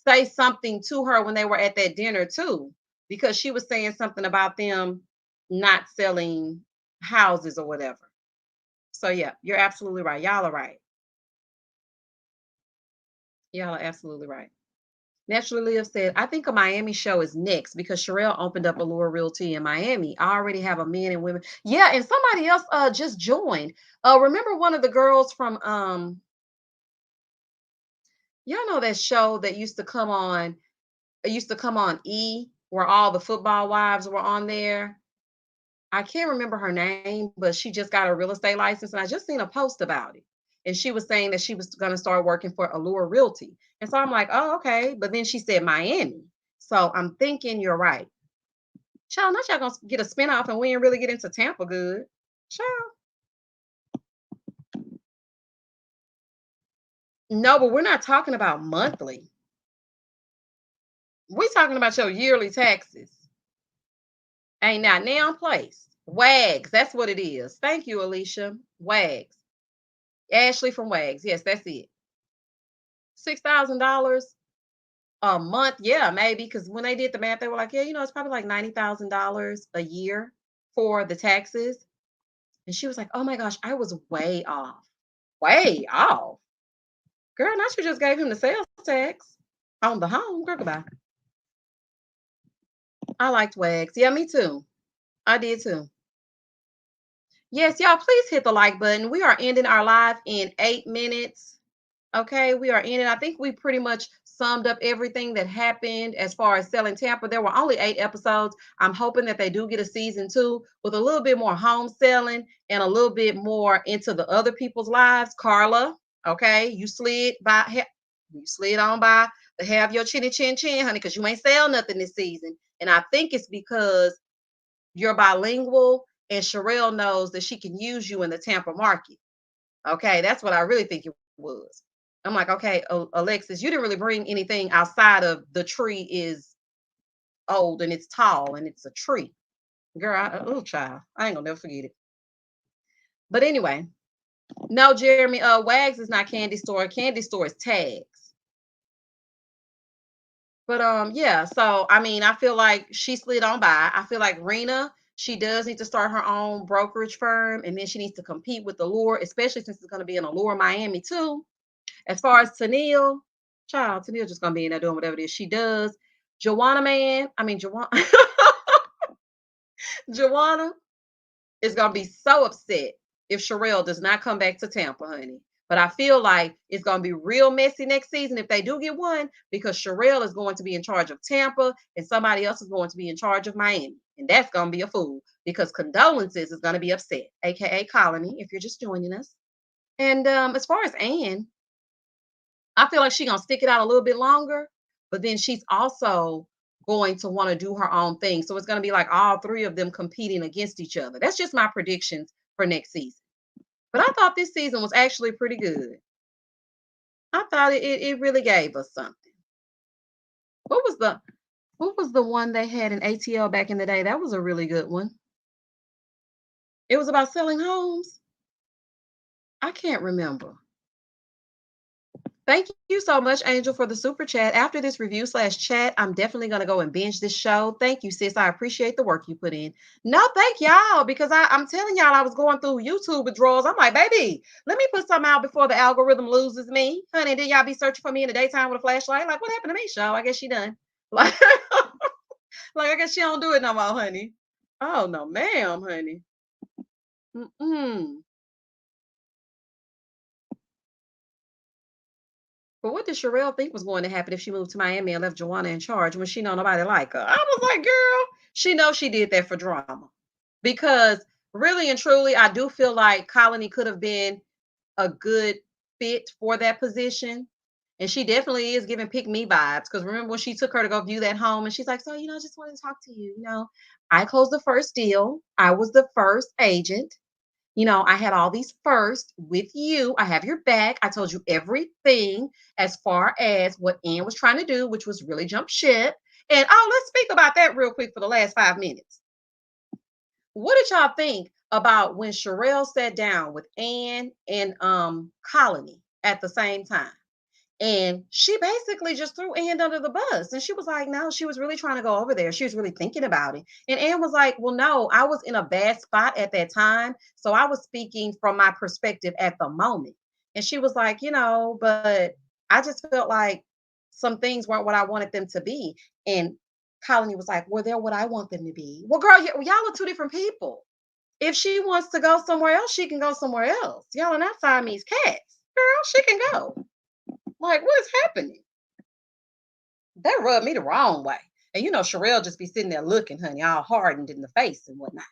say something to her when they were at that dinner, too. Because she was saying something about them not selling houses or whatever. So, yeah, you're absolutely right. Y'all are right. Y'all are absolutely right. Naturally Live said, I think a Miami show is next because Sherelle opened up Allure Realty in Miami. I already have a men and women. Yeah, and somebody else just joined. Remember one of the girls from y'all know that show that used to come on, it used to come on E, where all the football wives were on there. I can't remember her name, but she just got a real estate license, and I just seen a post about it. And she was saying that she was going to start working for Allure Realty. And so I'm like, oh, okay. But then she said Miami. So I'm thinking you're right. Child, not y'all going to get a spinoff and we ain't really get into Tampa good. Child. No, but we're not talking about monthly. We're talking about your yearly taxes. Ain't not now place. Wags. That's what it is. Thank you, Alicia. Wags. Ashley from Wags. Yes, that's it. $6,000 a month. Yeah, maybe. Because when they did the math, they were like, yeah, it's probably like $90,000 a year for the taxes. And she was like, oh my gosh, I was way off. Way off. Girl, not you just gave him the sales tax on the home. Girl, goodbye. I liked wags. Yeah, me too. I did too. Yes, y'all, please hit the like button. We are ending our live in 8 minutes. Okay, we are in it. I think we pretty much summed up everything that happened as far as Selling Tampa. There were only 8 episodes. I'm hoping that they do get a season 2 with a little bit more home selling and a little bit more into the other people's lives. Carla, okay, you slid on by to have your chinny chin chin, honey, because you ain't sell nothing this season. And I think it's because you're bilingual and Sherelle knows that she can use you in the Tampa market. Okay, that's what I really think it was. I'm like, okay, Alexis, you didn't really bring anything outside of the tree is old and it's tall and it's a tree. Girl, little child, I ain't gonna never forget it. But anyway, no, Jeremy, Wags is not candy store. Candy store is tags. But yeah, so I mean, I feel like she slid on by. I feel like Rena, she does need to start her own brokerage firm, and then she needs to compete with Allure, especially since it's going to be in Allure, Miami too. As far as Tennille, child, Tennille just gonna be in there doing whatever it is she does. Joanna, man, I mean Joanna, Joanna is gonna be so upset if Sherelle does not come back to Tampa, honey. But I feel like it's gonna be real messy next season if they do get one, because Sherelle is going to be in charge of Tampa and somebody else is going to be in charge of Miami. And that's gonna be a fool because Condolences is gonna be upset, aka Colony, if you're just joining us. And as far as Anne, I feel like she's gonna stick it out a little bit longer, but then she's also going to want to do her own thing. So it's gonna be like all three of them competing against each other. That's just my predictions for next season. But I thought this season was actually pretty good. I thought it really gave us something. What was the one they had in ATL back in the day? That was a really good one. It was about selling homes. I can't remember. Thank you so much, Angel, for the super chat. After this review/chat, I'm definitely going to go and binge this show. Thank you, sis. I appreciate the work you put in. No, thank y'all, because I'm telling y'all, I was going through YouTube withdrawals. I'm like, baby, let me put something out before the algorithm loses me. Honey, then y'all be searching for me in the daytime with a flashlight. Like, what happened to me, show? I guess she done. Like, like I guess she don't do it no more, honey. Oh, no, ma'am, honey. Mm-mm. But what did Sherelle think was going to happen if she moved to Miami and left Joanna in charge when she know nobody like her? I was like, girl, she knows she did that for drama. Because really and truly, I do feel like Colony could have been a good fit for that position. And she definitely is giving pick me vibes. Because remember when she took her to go view that home and she's like, so, I just wanted to talk to you. I closed the first deal. I was the first agent. I had all these first with you. I have your back. I told you everything as far as what Ann was trying to do, which was really jump ship. And let's speak about that real quick for the last 5 minutes. What did y'all think about when Sherelle sat down with Ann and Colony at the same time? And she basically just threw Ann under the bus. And she was like, no, she was really trying to go over there. She was really thinking about it. And Ann was like, well, no, I was in a bad spot at that time. So I was speaking from my perspective at the moment. And she was like, but I just felt like some things weren't what I wanted them to be. And Colony was like, well, they're what I want them to be. Well, girl, y'all are two different people. If she wants to go somewhere else, she can go somewhere else. Y'all are not Siamese cats. Girl, she can go. Like, what is happening? That rubbed me the wrong way. And Sherelle just be sitting there looking, honey, all hardened in the face and whatnot.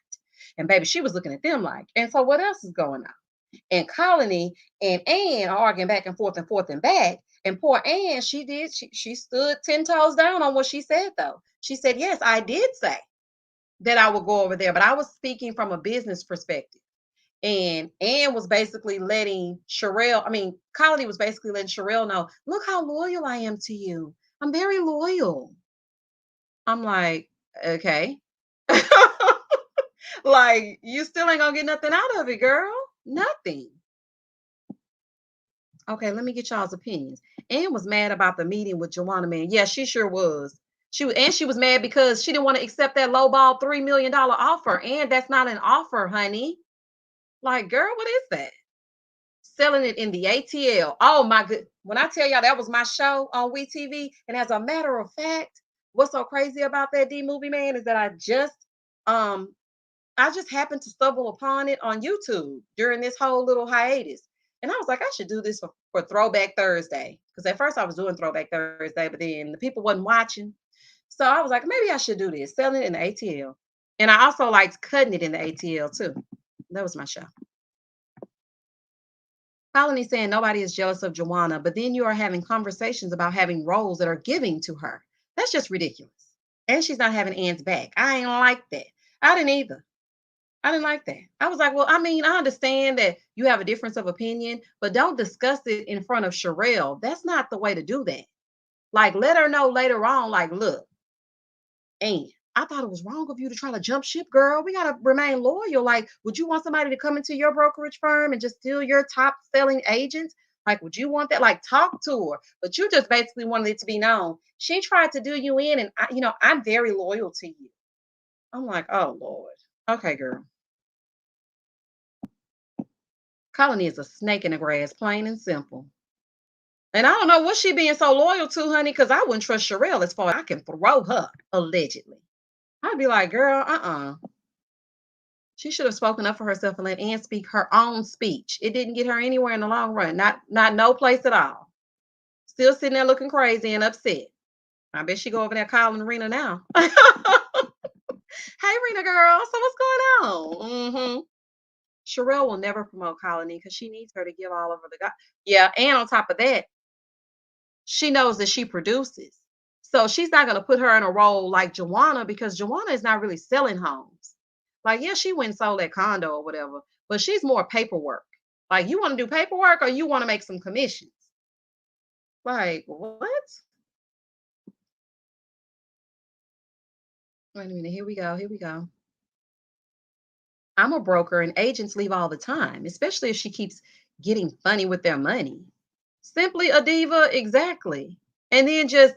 And baby, she was looking at them like, and so what else is going on? And Colony and Ann are arguing back and forth and back. And poor Ann, she stood 10 toes down on what she said, though. She said, yes, I did say that I would go over there, but I was speaking from a business perspective. And Ann was basically letting Colony was basically letting Sherelle know, look how loyal I am to you. I'm very loyal. I'm like, okay. Like, you still ain't gonna get nothing out of it, girl. Nothing. Okay, let me get y'all's opinions. Ann was mad about the meeting with Joanna, man. Yeah, she sure was. She was mad because she didn't want to accept that lowball $3 million offer. And that's not an offer, honey. Like, girl, what is that? Selling it in the ATL. Oh my good. When I tell y'all that was my show on WeTV, and as a matter of fact, what's so crazy about that D movie man is that um I just happened to stumble upon it on YouTube during this whole little hiatus. And I was like, I should do this for Throwback Thursday. Because at first I was doing Throwback Thursday, but then the people wasn't watching. So I was like, maybe I should do this, selling it in the ATL. And I also liked cutting it in the ATL too. That was my show. Colony saying nobody is jealous of Joanna, but then you are having conversations about having roles that are giving to her. That's just ridiculous. And she's not having Ann's back. I ain't like that. I didn't either. I didn't like that. I was like, well, I mean, I understand that you have a difference of opinion, but don't discuss it in front of Sherelle. That's not the way to do that. Like, let her know later on, like, look, and I thought it was wrong of you to try to jump ship, girl. We gotta remain loyal. Like, would you want somebody to come into your brokerage firm and just steal your top selling agents? Like, would you want that? Like, talk to her. But you just basically wanted it to be known. She tried to do you in, and I'm very loyal to you. I'm like, oh Lord. Okay, girl. Colony is a snake in the grass, plain and simple. And I don't know what she being so loyal to, honey, because I wouldn't trust Sherelle as far as I can throw her, allegedly. I'd be like, girl, She should have spoken up for herself and let Ann speak her own speech. It didn't get her anywhere in the long run. Not no place at all. Still sitting there looking crazy and upset. I bet she go over there calling Rena now. Hey Rena girl, so what's going on? Sherelle will never promote Colony because she needs her to give all of her the God. Yeah, and on top of that, she knows that she produces. So she's not going to put her in a role like Joanna because Joanna is not really selling homes. Like, yeah, she went and sold that condo or whatever, but she's more paperwork. Like, you want to do paperwork or you want to make some commissions? Like, what? Wait a minute. Here we go. Here we go. I'm a broker and agents leave all the time, especially if she keeps getting funny with their money. Simply a diva, exactly. And then just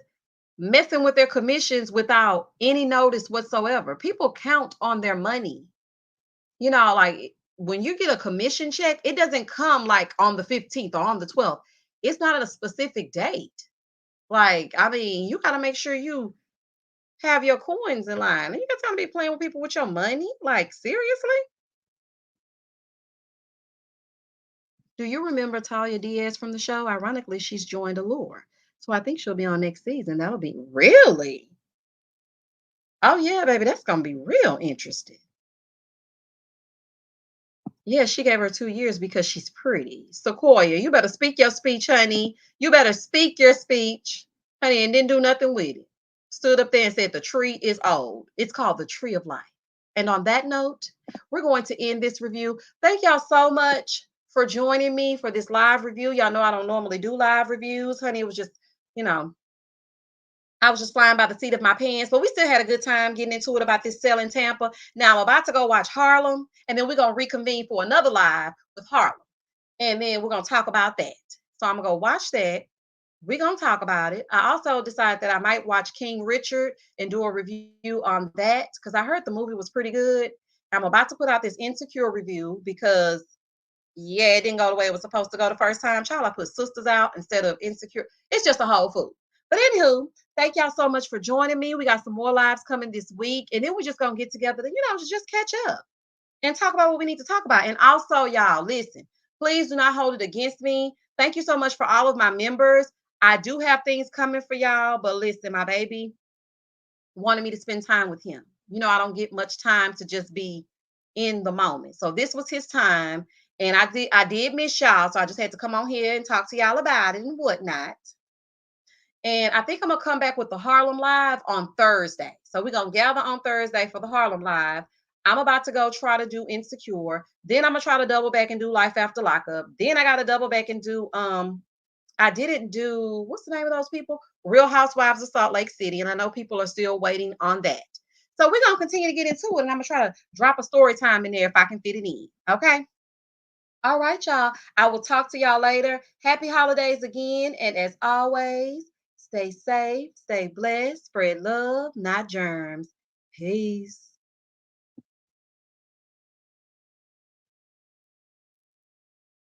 messing with their commissions without any notice whatsoever. People count on their money. Like when you get a commission check, it doesn't come like on the 15th or on the 12th. It's not at a specific date. Like, I mean, you got to make sure you have your coins in line. And you got time to be playing with people with your money? Like, seriously? Do you remember Talia Diaz from the show? Ironically, she's joined Allure. So I think she'll be on next season. That'll be really. Oh, yeah, baby. That's going to be real interesting. Yeah, she gave her 2 years because she's pretty. Sequoia, you better speak your speech, honey. You better speak your speech, honey, and didn't do nothing with it. Stood up there and said the tree is old. It's called the tree of life. And on that note, we're going to end this review. Thank y'all so much for joining me for this live review. Y'all know I don't normally do live reviews, honey. It was just, you know, I was just flying by the seat of my pants, but we still had a good time getting into it about this Selling Tampa. Now I'm about to go watch Harlem, and then we're gonna reconvene for another live with Harlem, and then we're gonna talk about that. So I'm gonna go watch that. We're gonna talk about it. I also decided that I might watch King Richard and do a review on that because I heard the movie was pretty good. I'm about to put out this Insecure review because yeah, it didn't go the way it was supposed to go the first time. Child, I put sisters out instead of insecure. It's just a whole food. But anywho, thank y'all so much for joining me. We got some more lives coming this week, and then we're just gonna get together to, just catch up and talk about what we need to talk about. And also, y'all, listen, please do not hold it against me. Thank you so much for all of my members. I do have things coming for y'all, but listen, my baby wanted me to spend time with him. I don't get much time to just be in the moment. So this was his time. And I did miss y'all. So I just had to come on here and talk to y'all about it and whatnot. And I think I'm gonna come back with the Harlem Live on Thursday. So we're gonna gather on Thursday for the Harlem Live. I'm about to go try to do Insecure. Then I'm gonna try to double back and do Life After Lockup. Then I gotta double back and do I didn't do what's the name of those people? Real Housewives of Salt Lake City. And I know people are still waiting on that. So we're gonna continue to get into it. And I'm gonna try to drop a story time in there if I can fit it in. Okay. All right, y'all. I will talk to y'all later. Happy holidays again. And as always, Stay safe, stay blessed, spread love, not germs. Peace.